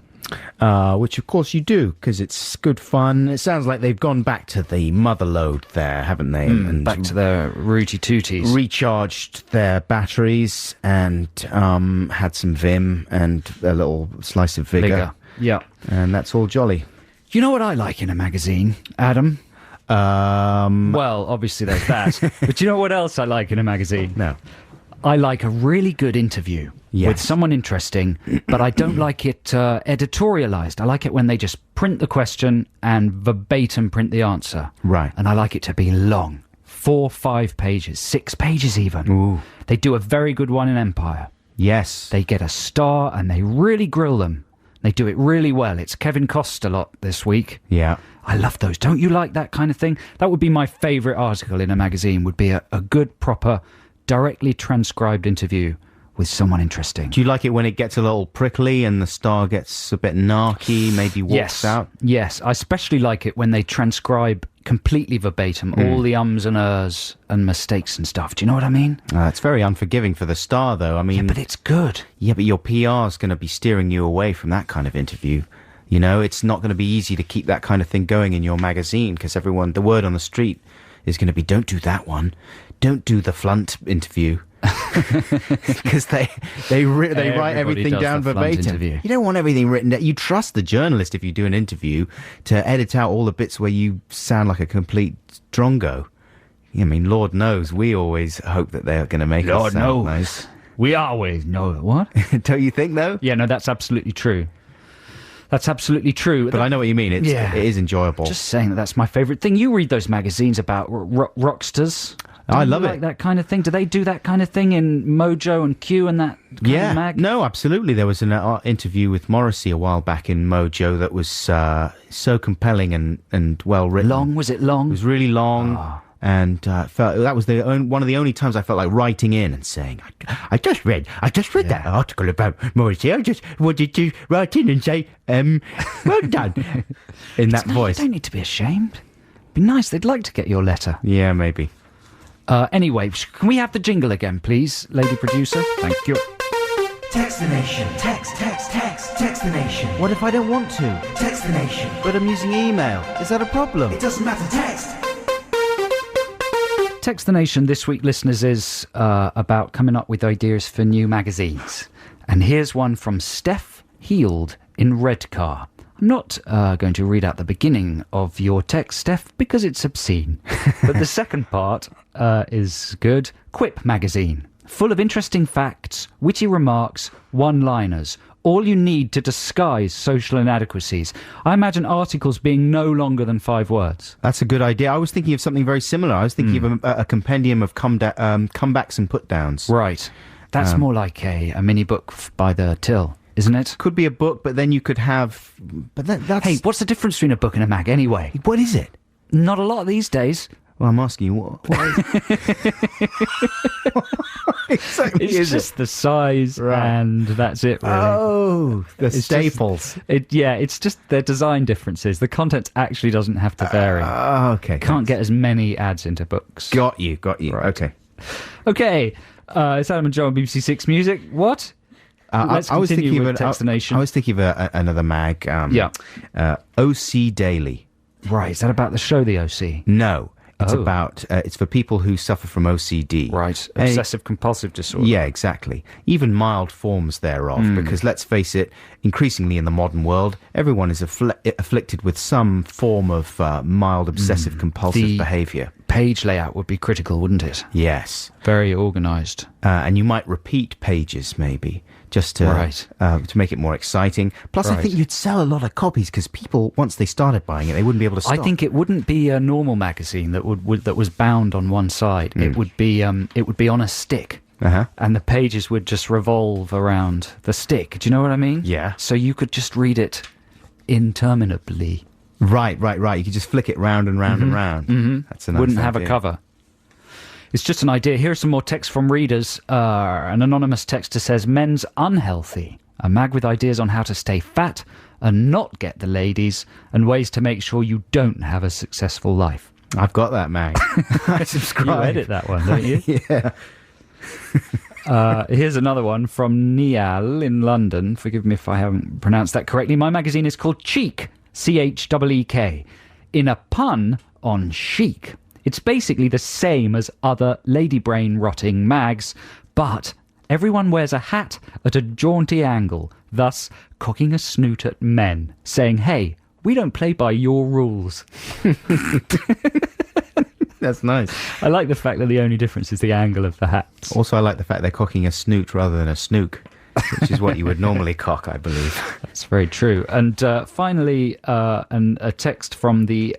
Which, of course, you do, because it's good fun. It sounds like they've gone back to the mother lode there, haven't they? And Back to their rooty tooties. recharged their batteries and had some Vim and a little slice of Vigor. Yeah. And that's all jolly. You know what I like in a magazine, Adam? Well, obviously there's that. But you know what else I like in a magazine? No. I like a really good interview Yes. with someone interesting, but I don't like it editorialized. I like it when they just print the question and verbatim print the answer. Right. And I like it to be long. 4, 5 pages, 6 pages even. Ooh. They do a very good one in Empire. Yes. They get a star and they really grill them. They do it really well. It's Kevin Costelot this week. Yeah. I love those. Don't you like that kind of thing? That would be my favourite article in a magazine, would be a good, proper, directly transcribed interview with someone interesting. Do you like it when it gets a little prickly and the star gets a bit narky, maybe walks out? Yes, I especially like it when they transcribe completely verbatim all the ums and ers and mistakes and stuff. Do you know what I mean? It's very unforgiving for the star, though. I mean, But it's good. yeah, but your PR is going to be steering you away from that kind of interview. You know, it's not going to be easy to keep that kind of thing going in your magazine because everyone, the word on the street is going to be, don't do that one. Don't do the Flunt interview. Because they write Everybody everything does down the Flunt verbatim. interview. You don't want everything written down. You trust the journalist if you do an interview to edit out all the bits where you sound like a complete drongo. I mean, Lord knows, we always hope that they're going to make us sound nice. We always know. What? Don't you think, though? Yeah, no, that's absolutely true. That's absolutely true. But I know what you mean. It is enjoyable. Just saying that's my favourite thing. You read those magazines about rocksters. I love you it. like that kind of thing. Do they do that kind of thing in Mojo and Q and that kind of mag? No, absolutely. There was an interview with Morrissey a while back in Mojo that was so compelling and well written. Long? Was it long? It was really long. And felt that was one of the only times I felt like writing in and saying, I just read that article about Morrissey. I just wanted to write in and say, well done, in that voice. You don't need to be ashamed. Be nice. They'd like to get your letter. Yeah, maybe. Anyway, can we have the jingle again, please, lady producer? Thank you. Text the nation. Text the nation. What if I don't want to? Text the nation. But I'm using email. Is that a problem? It doesn't matter, text. Text the Nation this week, listeners, is about coming up with ideas for new magazines. And here's one from Steph Heald in Redcar. I'm not going to read out the beginning of your text, Steph, because it's obscene. But the second part is good. Quip magazine. Full of interesting facts, witty remarks, one-liners. All you need to disguise social inadequacies. I imagine articles being no longer than 5 words. That's a good idea. I was thinking of something very similar. I was thinking of a compendium of comebacks and put-downs. Right. That's more like a mini book by the till, isn't it? Could be a book, but then you could have... But that's... Hey, what's the difference between a book and a mag anyway? What is it? Not a lot these days. Well, I'm asking you, what exactly It's is just the size, and that's it, really. Oh, the It's staples. It's just their design differences. The content actually doesn't have to vary. Okay. Can't get as many ads into books. Got you. Right. Okay. It's Adam and Joe on BBC Six Music. What? Let's I was continue thinking with Text the Nation. I was thinking of another mag. OC Daily. Right, is that about the show, The OC? No. It's Oh. about, it's for people who suffer from OCD. Right, obsessive-compulsive disorder. Yeah, exactly. Even mild forms thereof, because let's face it, increasingly in the modern world, everyone is afflicted with some form of mild obsessive-compulsive behaviour. Page layout would be critical, wouldn't it? Yes. Very organised. And you might repeat pages, maybe, just to make it more exciting. Plus, I Right. think you'd sell a lot of copies, because people, once they started buying it, they wouldn't be able to stop. I think it wouldn't be a normal magazine that that was bound on one side. It would be on a stick. Uh-huh. And the pages would just revolve around the stick. Do you know what I mean? Yeah. So you could just read it interminably. Right. You could just flick it round and round and round. Mm-hmm. That's a nice Wouldn't have a idea. cover. It's just an idea. Here's some more text from readers. An anonymous texter says, Men's Unhealthy, a mag with ideas on how to stay fat and not get the ladies, and ways to make sure you don't have a successful life. I've got that, mag. I subscribe. You edit that one, don't you? Yeah. Here's another one from Niall in London. Forgive me if I haven't pronounced that correctly. My magazine is called Cheek, CHEEK, in a pun on chic. It's basically the same as other lady brain rotting mags, but everyone wears a hat at a jaunty angle, thus cocking a snoot at men, saying, hey, we don't play by your rules. That's nice. I like the fact that the only difference is the angle of the hats. Also, I like the fact they're cocking a snoot rather than a snook, which is what you would normally cock, I believe. That's very true. And finally, a text from the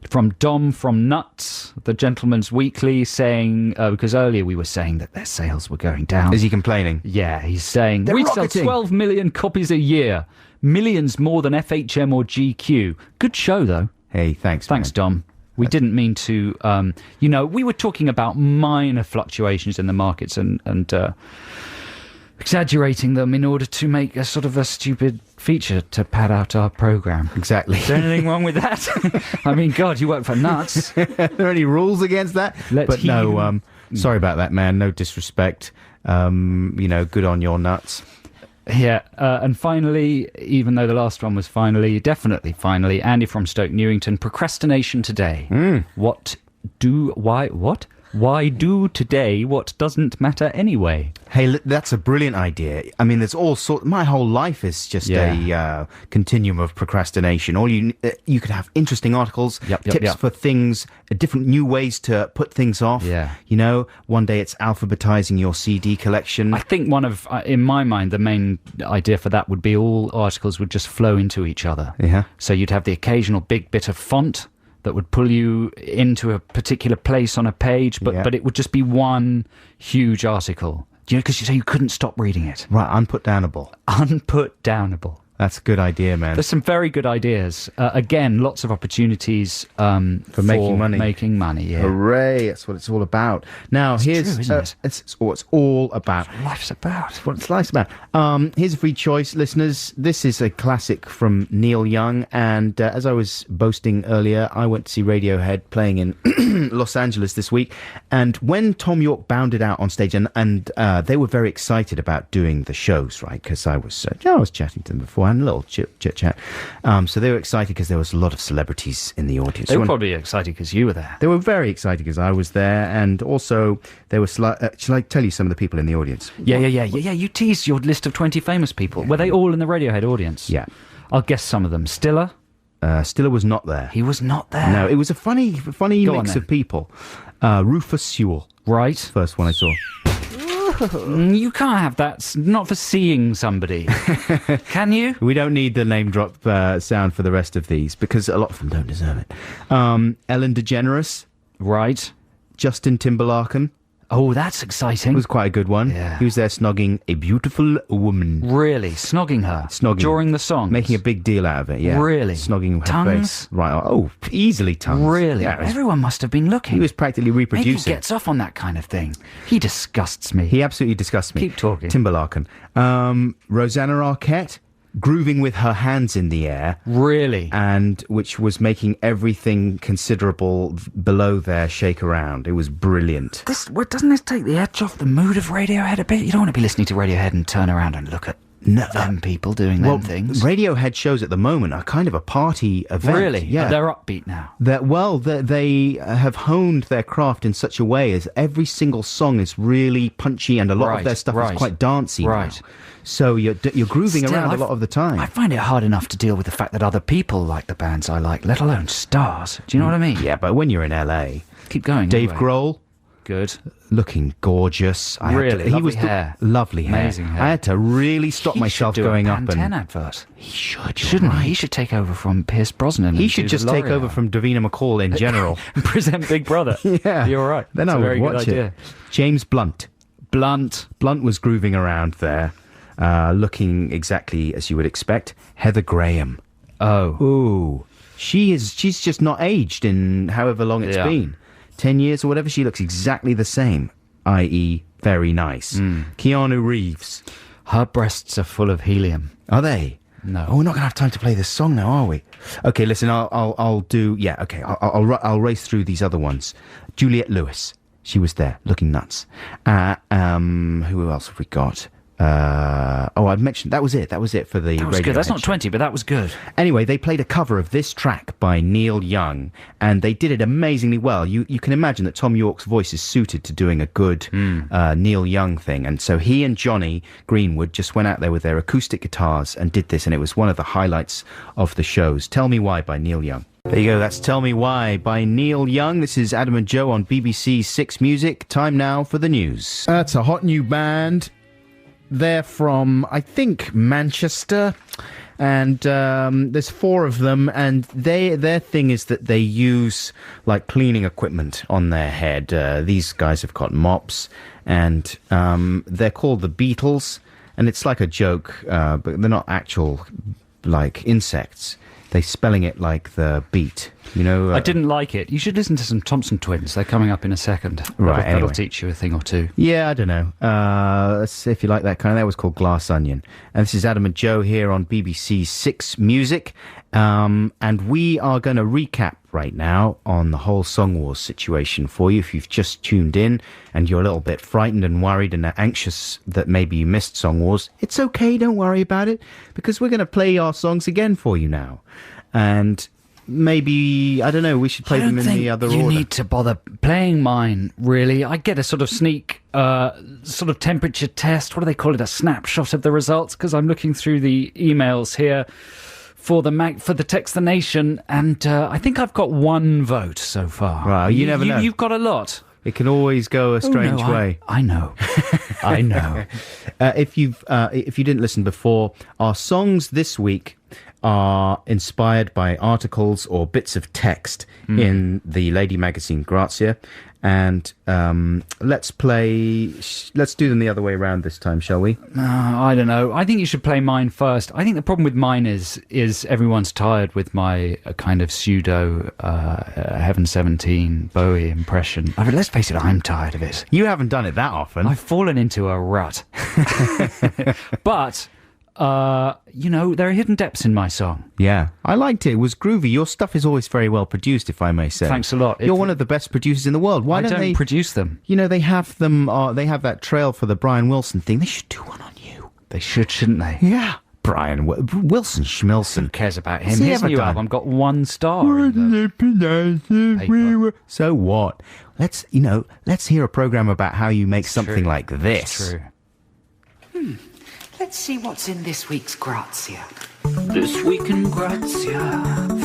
from Dom from Nuts, the Gentleman's Weekly, saying because earlier we were saying that their sales were going down. Is he complaining? Yeah, he's saying They're we sell rocketing. 12 million copies a year, millions more than FHM or GQ. Good show though. Hey, thanks, man. Dom. We didn't mean to, we were talking about minor fluctuations in the markets and exaggerating them in order to make a sort of a stupid feature to pad out our programme. Exactly. Is there anything wrong with that? I mean, God, you work for Nuts. Are there any rules against that? Sorry about that, man. No disrespect. Good on your nuts. Yeah, and finally, even though the last one was definitely finally, Andy from Stoke Newington, procrastination today. Why do today what doesn't matter anyway? Hey, that's a brilliant idea. I mean, there's all sorts. My whole life is just a continuum of procrastination. All you could have interesting articles, tips for things, different new ways to put things off. Yeah. One day it's alphabetizing your CD collection. I think one of, in my mind, the main idea for that would be all articles would just flow into each other. Yeah. So you'd have the occasional big bit of font that would pull you into a particular place on a page, but it would just be one huge article. Because you couldn't stop reading it. Right, unputdownable. Unputdownable. That's a good idea, man. There's some very good ideas. Again, lots of opportunities for making money. Making money, yeah. Hooray! That's what it's all about. Now, here's true, isn't it? It's what it's all about. Life's about. That's what it's life's about. Here's a free choice, listeners. This is a classic from Neil Young, and as I was boasting earlier, I went to see Radiohead playing in Los Angeles this week, and when Tom York bounded out on stage, and they were very excited about doing the shows, right? Because I was chatting to them before, and a little chit chat. So they were excited because there was a lot of celebrities in the audience. They were probably excited because you were there. They were very excited because I was there, and also there was. Shall I tell you some of the people in the audience? Yeah. You teased your list of 20 famous people. Were they all in the Radiohead audience? Yeah. I'll guess some of them. Stiller? Stiller was not there. He was not there. No, it was a funny Go on, mix then. of people. Rufus Sewell, Right. first one I saw. You can't have that. Not for seeing somebody. Can you? We don't need the name drop sound for the rest of these because a lot of them don't deserve it. Ellen DeGeneres, Right. Justin Timberlake. Oh, that's exciting. Was quite a good one. Yeah. He was there snogging a beautiful woman. Really? Snogging her? Snogging. During the song? Making a big deal out of it, yeah. Really? Snogging her Tongues? face. Right. Oh, easily tongues. Really? Yeah, it was- Everyone must have been looking. he was practically Maybe reproducing. he gets off on that kind of thing. He disgusts me. He absolutely disgusts me. Keep talking. Timberlake. Rosanna Arquette, grooving with her hands in the air, Really? and which was making everything considerable below there shake around. It was brilliant. Doesn't this take the edge off the mood of Radiohead a bit? You don't want to be listening to Radiohead and turn around and look at them people doing them things. Radiohead shows at the moment are kind of a party event. Really? Yeah. They're upbeat now. They have honed their craft in such a way as every single song is really punchy, and a lot of their stuff is quite dancey Right. now. So you're grooving Still, around a lot of the time. I find it hard enough to deal with the fact that other people like the bands I like, let alone stars. Do you know what I mean? Yeah, but when you're in LA, Keep going. Dave anyway. Grohl, Good. looking gorgeous. Really? Lovely hair. Lovely hair. Amazing hair. I had to really stop He myself should do going a up Pantene and advert. he should, Shouldn't he? He should take over from Pierce Brosnan. He and should do just the take L'Oreal. over from Davina McCall in general. and present Big Brother. Yeah, You're right. Then That's I a would very watch good idea. it. James Blunt. Blunt. Blunt was grooving around there, looking exactly as you would expect. Heather Graham. Oh. Ooh, she's just not aged in however long it's Yeah. been, 10 years or whatever. She looks exactly the same, i.e., very nice. Keanu Reeves. Her breasts are full of helium. Are they? No. Oh, we're not going to have time to play this song now, are we? Okay, listen, I'll do. Yeah, okay, I'll race through these other ones. Juliette Lewis, she was there, looking nuts. Who else have we got? I've mentioned that was it. That was it for the That was radio. good. That's not show. 20, but that was good. Anyway, they played a cover of this track by Neil Young, and they did it amazingly well. You can imagine that Tom York's voice is suited to doing a good Neil Young thing, and so he and Johnny Greenwood just went out there with their acoustic guitars and did this, and it was one of the highlights of the shows. Tell Me Why by Neil Young. There you go, that's Tell Me Why by Neil Young. This is Adam and Joe on BBC Six Music. Time now for the news. That's a hot new band. They're from, I think, Manchester, and there's 4 of them, and their thing is that they use, like, cleaning equipment on their head. These guys have got mops, and they're called the Beatles, and it's like a joke, but they're not actual, like, insects. They're spelling it like the beat, you know? I didn't like it. You should listen to some Thompson Twins. They're coming up in a second. Right, That'll anyway. teach you a thing or two. Yeah, I don't know. Let's see if you like that kind of. That was called Glass Onion. And this is Adam and Joe here on BBC Six Music. And we are going to recap right now on the whole Song Wars situation for you. If you've just tuned in and you're a little bit frightened and worried and anxious that maybe you missed Song Wars, it's okay. Don't worry about it, because we're going to play our songs again for you now. And maybe, I don't know, we should play them in the other you order. need to bother playing mine, really. I get a sort of sneak sort of temperature test. What do they call it? A snapshot of the results, because I'm looking through the emails here for the Text the Nation, and I think I've got 1 vote so far. Well, you never know. You've got a lot. It can always go a strange way. I know. I know. If you didn't listen before, our songs this week are inspired by articles or bits of text in the lady magazine Grazia. And let's do them the other way around this time, shall we? I don't know. I think you should play mine first. I think the problem with mine is everyone's tired with my kind of pseudo Heaven 17 Bowie impression. I mean, let's face it, I'm tired of it. You haven't done it that often. I've fallen into a rut. But... there are hidden depths in my song. Yeah, I liked it. It was groovy. Your stuff is always very well produced, if I may say. Thanks a lot. You're one of the best producers in the world. Why don't they produce them? You know, they have them. They have that trail for the Brian Wilson thing. They should do one on you. They should, shouldn't they? Yeah, Brian Wilson Schmilson. Who cares about him? His new album got 1 star. So what? Let's hear a program about how you make something like this. It's true. Let's see what's in this week's Grazia. This week in Grazia,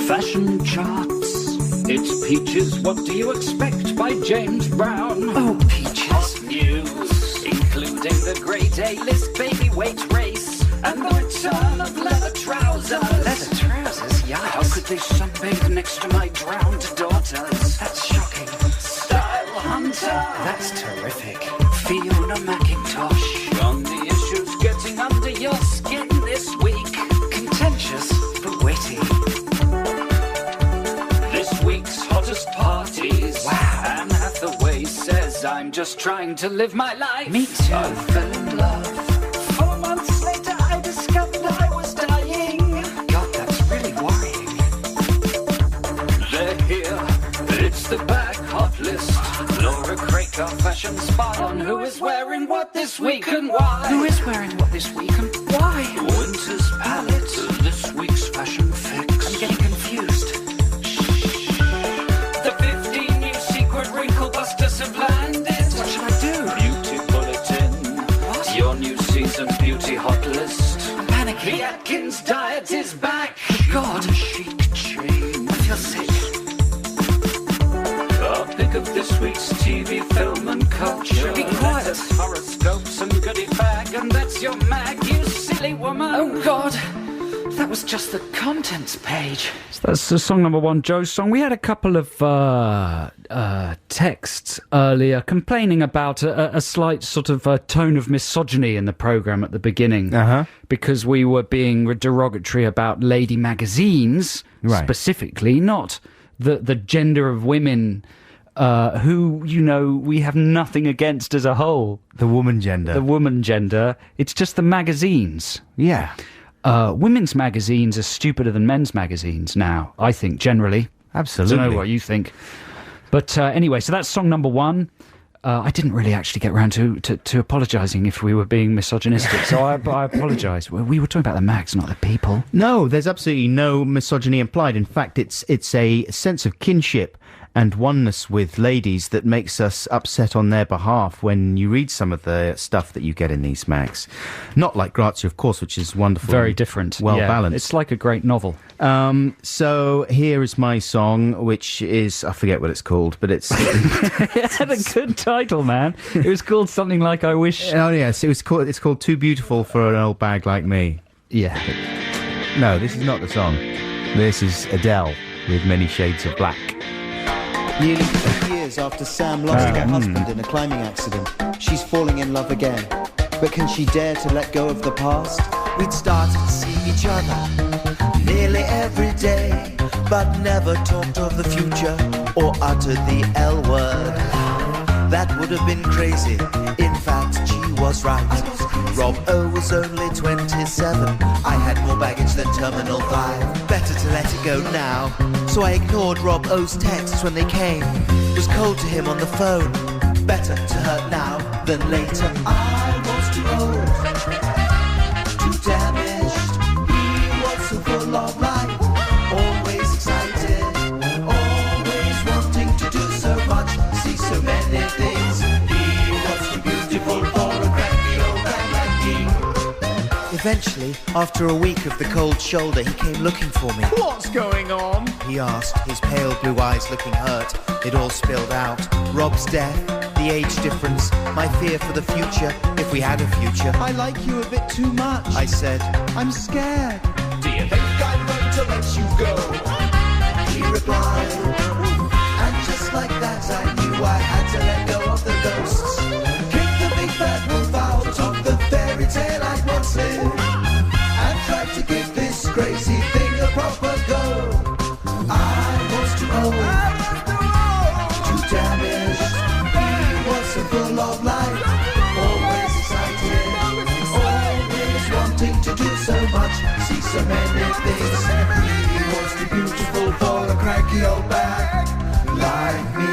fashion charts. It's Peaches, What Do You Expect by James Brown. Oh, Peaches. Hot news, including the great A-list baby weight race and the return of leather trousers. Leather trousers? Yikes. How could they sunbathe next to my drowned daughters? That's shocking. Style Hunter. That's terrific. Fiona McIntosh. On the issues getting under your skin this week. Contentious, but witty. This week's hottest parties. Wow. Anne Hathaway says I'm just trying to live my life. Me too. I fell in love. 4 months later I discovered I was dying. God, that's really worrying. They're here. It's the back hot list. Laura Craig, our fashion spy on who is wearing what this week and why. Who is wearing what this week and why? Winter's palette. This week's fashion fix. I'm getting confused. The 15 new secret wrinkle busters have landed. What should I do? Beauty bulletin. What? Your new season beauty hot list. I'm panicking. The Atkins diet is back. God. Chic change. I feel sick. Our pick of this week's TV, film and culture. Be quiet. Letters, horoscopes and goodie bag. And that's your mag, you silly woman. Oh, God. That was just the contents page. So that's song number 1, Joe's song. We had a couple of texts earlier complaining about a slight sort of tone of misogyny in the programme at the beginning. Because we were being derogatory about lady magazines, specifically, not the gender of women who, we have nothing against as a whole. The woman gender. The woman gender. It's just the magazines. Yeah. Women's magazines are stupider than men's magazines now, I think, generally. Absolutely. I don't know what you think. But anyway, so that's song number 1. I didn't really actually get round to apologising if we were being misogynistic, so I apologise. We were talking about the mags, not the people. No, there's absolutely no misogyny implied. In fact, it's a sense of kinship and oneness with ladies that makes us upset on their behalf when you read some of the stuff that you get in these mags. Not like Grazia, of course, which is wonderful. Very different. Well balanced. It's like a great novel. So here is my song, which is, I forget what it's called, but it's... It had a good title, man. It was called something like I Wish... Oh, yes, it's called Too Beautiful for an Old Bag Like Me. Yeah. No, this is not the song. This is Adele with Many Shades of Black. Nearly 3 years after Sam lost her husband in a climbing accident, she's falling in love again. But can she dare to let go of the past? We'd started to see each other nearly every day, but never talked of the future or uttered the L word. That would have been crazy. In fact, she was right. Rob O was only 27. I had more baggage than Terminal 5. Better to let it go now. So I ignored Rob O's texts when they came. Was cold to him on the phone. Better to hurt now than later. I was too old, too damaged. He was so full of life, always excited, always wanting to do so much, see so many things. He was too beautiful for a cranky old man like me. Eventually, after a week of the cold shoulder, he came looking for me. What's going on? He asked, his pale blue eyes looking hurt. It all spilled out. Rob's death, the age difference, my fear for the future, if we had a future. I like you a bit too much. I said, I'm scared. Do you think I'm going to let you go? He replied, and just like that I knew I had to let go of the ghosts. Kicked the big fat wolf out of the fairy tale I'd once lived, and tried to give this crazy thing a proper go. I was too old, too damaged. He was so full of life, always excited, always wanting to do so much, see so many things. He was too beautiful for a cranky old bag like me.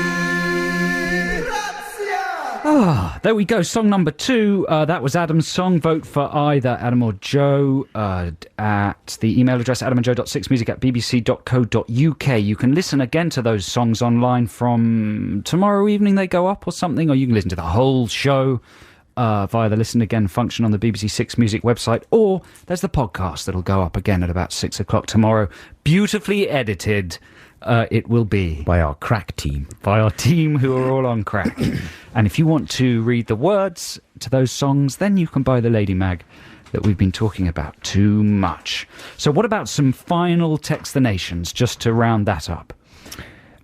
There we go. Song number 2. That was Adam's song. Vote for either Adam or Joe at the email address adamandjoe.6music@bbc.co.uk. You can listen again to those songs online from tomorrow evening. They go up or something, or you can listen to the whole show via the listen again function on the BBC Six Music website, or there's the podcast that'll go up again at about 6 o'clock tomorrow. Beautifully edited. It will be By our crack team. by our team who are all on crack. And if you want to read the words to those songs, then you can buy the Lady Mag that we've been talking about too much. So what about some final Textinations, just to round that up?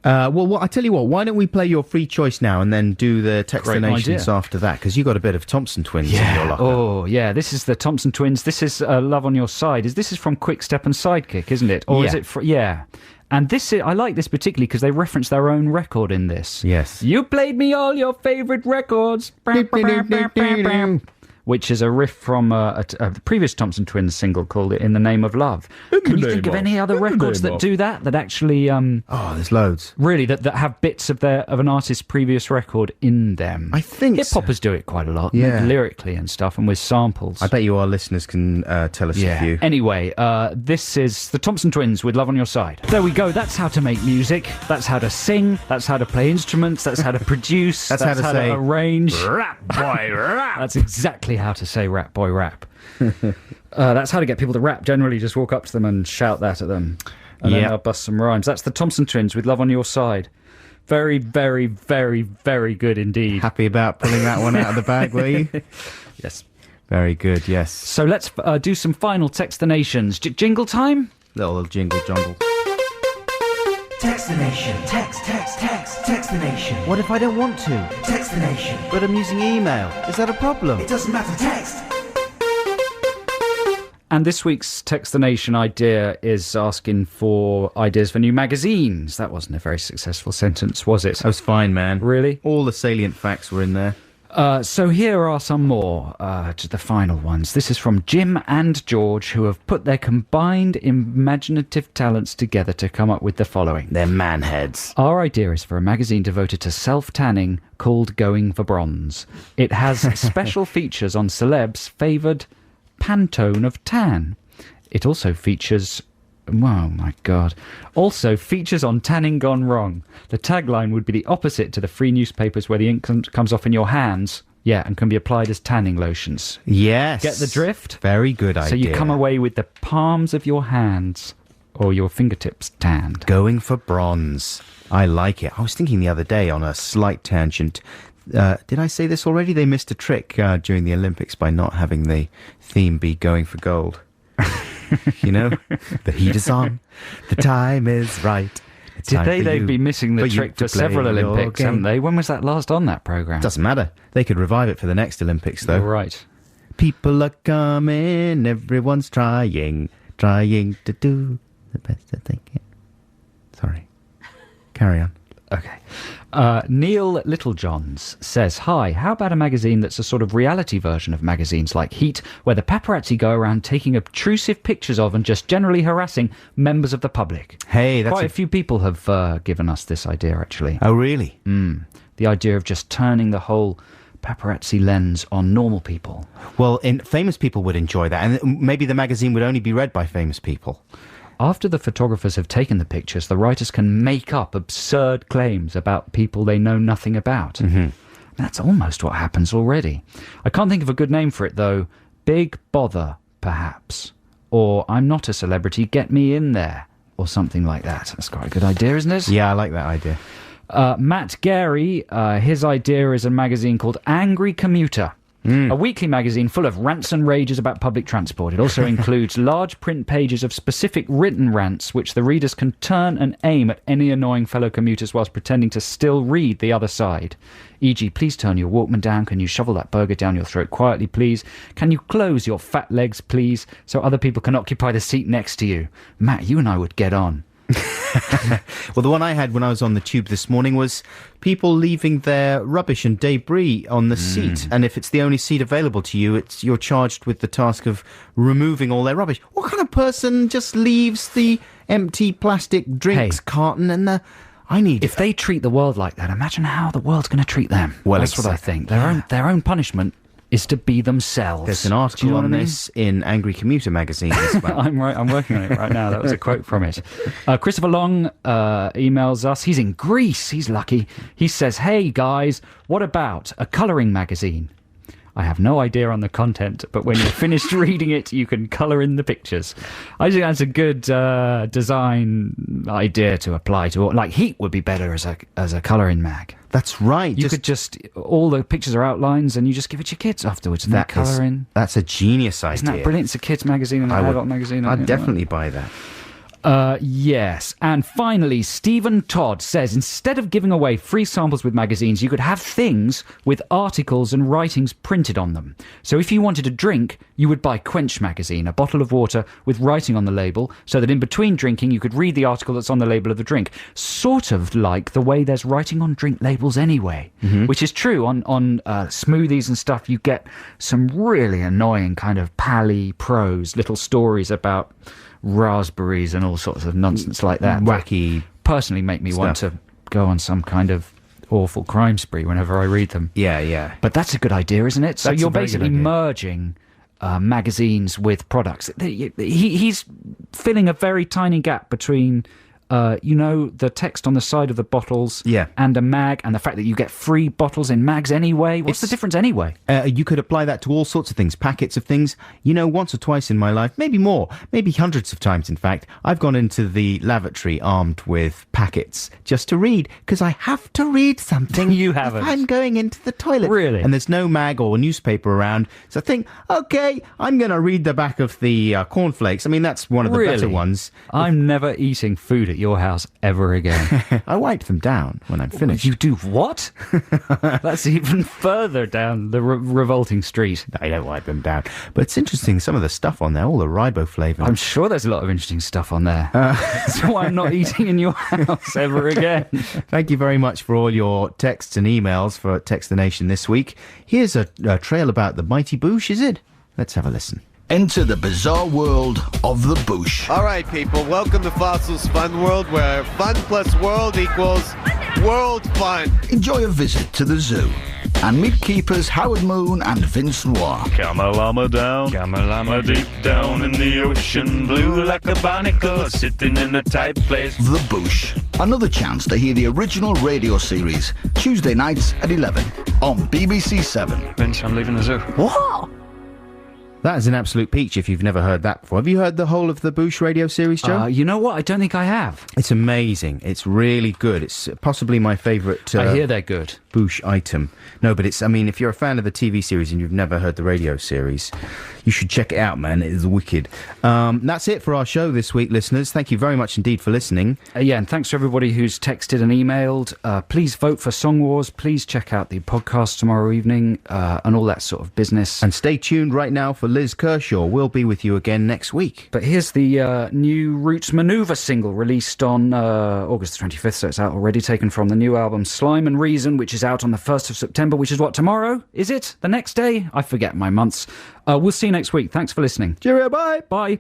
Well, I tell you what, why don't we play your free choice now and then do the Textinations idea. after that? Because you got a bit of Thompson Twins in your locker. Oh, yeah. This is the Thompson Twins. This is Love on Your Side. This is from Quick Step and Sidekick, isn't it? Or is Yeah. it? Yeah. And I like this particularly because they reference their own record in this. Yes. You played me all your favourite records. Which is a riff from a previous Thompson Twins single called "In the Name of Love." Can you think of any other records that do that? That actually, Oh, there's loads. really, that have bits of an artist's previous record in them. I think hip so. hoppers do it quite a lot, Yeah. lyrically and stuff, and with samples. I bet you our listeners can tell us a few. Anyway, this is the Thompson Twins with Love on Your Side. There we go. That's how to make music. That's how to sing. That's how to play instruments. That's how to produce. That's how to say, arrange. Rap boy, rap. That's exactly how to say rap boy rap. That's how to get people to rap. Generally, just walk up to them and shout that at them. And then Yeah. they'll bust some rhymes. That's the Thompson Twins with Love on Your Side. Very, very, very, very good indeed. Happy about pulling that one out of the bag, were you? Yes. Very good, yes. So let's do some final Textinations. Jingle time? Little jingle jungle. Textination, Textination. What if I don't want to? Textination. But I'm using email. Is that a problem? It doesn't matter, text. And this week's Textination idea is asking for ideas for new magazines. That wasn't a very successful sentence, was it? That was fine, man. Really? All the salient facts were in there. So here are some more, to the final ones. This is from Jim and George, who have put their combined imaginative talents together to come up with the following. They're manheads. Our idea is for a magazine devoted to self-tanning called Going for Bronze. It has special features on celebs' favoured Pantone of tan. It also features... Oh my God. Also features on Tanning Gone Wrong. The tagline would be the opposite to the free newspapers where the ink comes off in your hands. Yeah, and can be applied as tanning lotions. Yes. Get the drift? Very good idea. So you come away with the palms of your hands or your fingertips tanned. Going for bronze. I like it. I was thinking the other day on a slight tangent. Did I say this already? They missed a trick during the Olympics by not having the theme be Going for Gold. You know, the heat is on, the time is right. It's time for They'd you- be missing the for you trick to for several play your Olympics, haven't game. they? When was that last on that programme? Doesn't matter. They could revive it for the next Olympics, though. Right. People are coming, everyone's trying to do the best that they can. Sorry. Carry on. Okay. Neil Littlejohns says, hi, how about a magazine that's a sort of reality version of magazines like Heat, where the paparazzi go around taking obtrusive pictures of and just generally harassing members of the public? Hey, that's Quite a few people have given us this idea, actually. Oh, really? The idea of just turning the whole paparazzi lens on normal people. Well, famous people would enjoy that, and maybe the magazine would only be read by famous people. After the photographers have taken the pictures, the writers can make up absurd claims about people they know nothing about. Mm-hmm. That's almost what happens already. I can't think of a good name for it, though. Big Bother, perhaps. Or I'm not a celebrity, get me in there. Or something like that. That's quite a good idea, isn't it? Yeah, I like that idea. Matt Gary, his idea is a magazine called Angry Commuter. A weekly magazine full of rants and rages about public transport. It also includes large print pages of specific written rants, which the readers can turn and aim at any annoying fellow commuters whilst pretending to still read the other side. E.g., please turn your Walkman down. Can you shovel that burger down your throat quietly, please? Can you close your fat legs, please, so other people can occupy the seat next to you? Matt, you and I would get on. Well, the one I had when I was on the tube this morning was people leaving their rubbish and debris on the seat. And if it's the only seat available to you, you're charged with the task of removing all their rubbish. What kind of person just leaves the empty plastic drinks carton and the... If they treat the world like that, imagine how the world's going to treat them. Well, that's what I think. Their own punishment is to be themselves. There's an article on this in Angry Commuter magazine as well. I'm working on it right now. That was a quote from it. Christopher Long emails us. He's in Greece. He's lucky. He says, "Hey guys, what about a colouring magazine? I have no idea on the content, but when you're finished reading it, you can colour in the pictures." I think that's a good design idea to apply to... Like, Heat would be better as a colouring mag. That's right. You could just... All the pictures are outlines, and you just give it to your kids afterwards, and they colour in. That's a genius idea. Isn't that brilliant? It's a kids' magazine and an adult magazine. I'd definitely buy that. Yes. And finally, Stephen Todd says, instead of giving away free samples with magazines, you could have things with articles and writings printed on them. So if you wanted a drink, you would buy Quench magazine, a bottle of water with writing on the label, so that in between drinking, you could read the article that's on the label of the drink. Sort of like the way there's writing on drink labels anyway, which is true. On smoothies and stuff, you get some really annoying kind of pally prose, little stories about raspberries and all sorts of nonsense like that. Wacky. Personally make me want to go on some kind of awful crime spree whenever I read them. Yeah. But that's a good idea, isn't it? So That's you're a very basically good idea. merging magazines with products. He's filling a very tiny gap between... the text on the side of the bottles and a mag, and the fact that you get free bottles in mags anyway. What's the difference anyway? You could apply that to all sorts of things, packets of things. Once or twice in my life, maybe more, maybe hundreds of times, in fact, I've gone into the lavatory armed with packets just to read, because I have to read something. You haven't. If I'm going into the toilet. Really? And there's no mag or newspaper around, so I think, okay, I'm going to read the back of the cornflakes. I mean, that's one of the better ones. I'm never eating food at your house ever again. I wipe them down when I'm finished. You do what? That's even further down the revolting street. I don't wipe them down. But it's interesting, some of the stuff on there, all the riboflavin. I'm sure there's a lot of interesting stuff on there. That's why I'm not eating in your house ever again. Thank you very much for all your texts and emails for Text the Nation this week. Here's a trail about the mighty Boosh, is it? Let's have a listen. Enter the bizarre world of the Boosh. All right, people, welcome to Fossil's Fun World, where fun plus world equals world fun. Enjoy a visit to the zoo and meet keepers Howard Moon and Vince Noir. Camelama down, Camelama deep down in the ocean, blue like a barnacle, sitting in a tight place. The Boosh. Another chance to hear the original radio series, Tuesday nights at 11 on BBC 7. Vince, I'm leaving the zoo. What? That is an absolute peach if you've never heard that before. Have you heard the whole of the Boosh radio series, Joe? You know what? I don't think I have. It's amazing. It's really good. It's possibly my favourite... I hear they're good. Boosh item. No, but it's... I mean, if you're a fan of the TV series and you've never heard the radio series, you should check it out, man. It is wicked. That's it for our show this week, listeners. Thank you very much indeed for listening. And thanks to everybody who's texted and emailed. Please vote for Song Wars. Please check out the podcast tomorrow evening and all that sort of business. And stay tuned right now for Liz Kershaw. We'll be with you again next week. But here's the new Roots Maneuver single released on August 25th, so it's out already, taken from the new album Slime and Reason, which is out on the 1st of September, which is what, tomorrow? Is it? The next day? I forget my months. We'll see you next week. Thanks for listening. Cheerio, bye! Bye.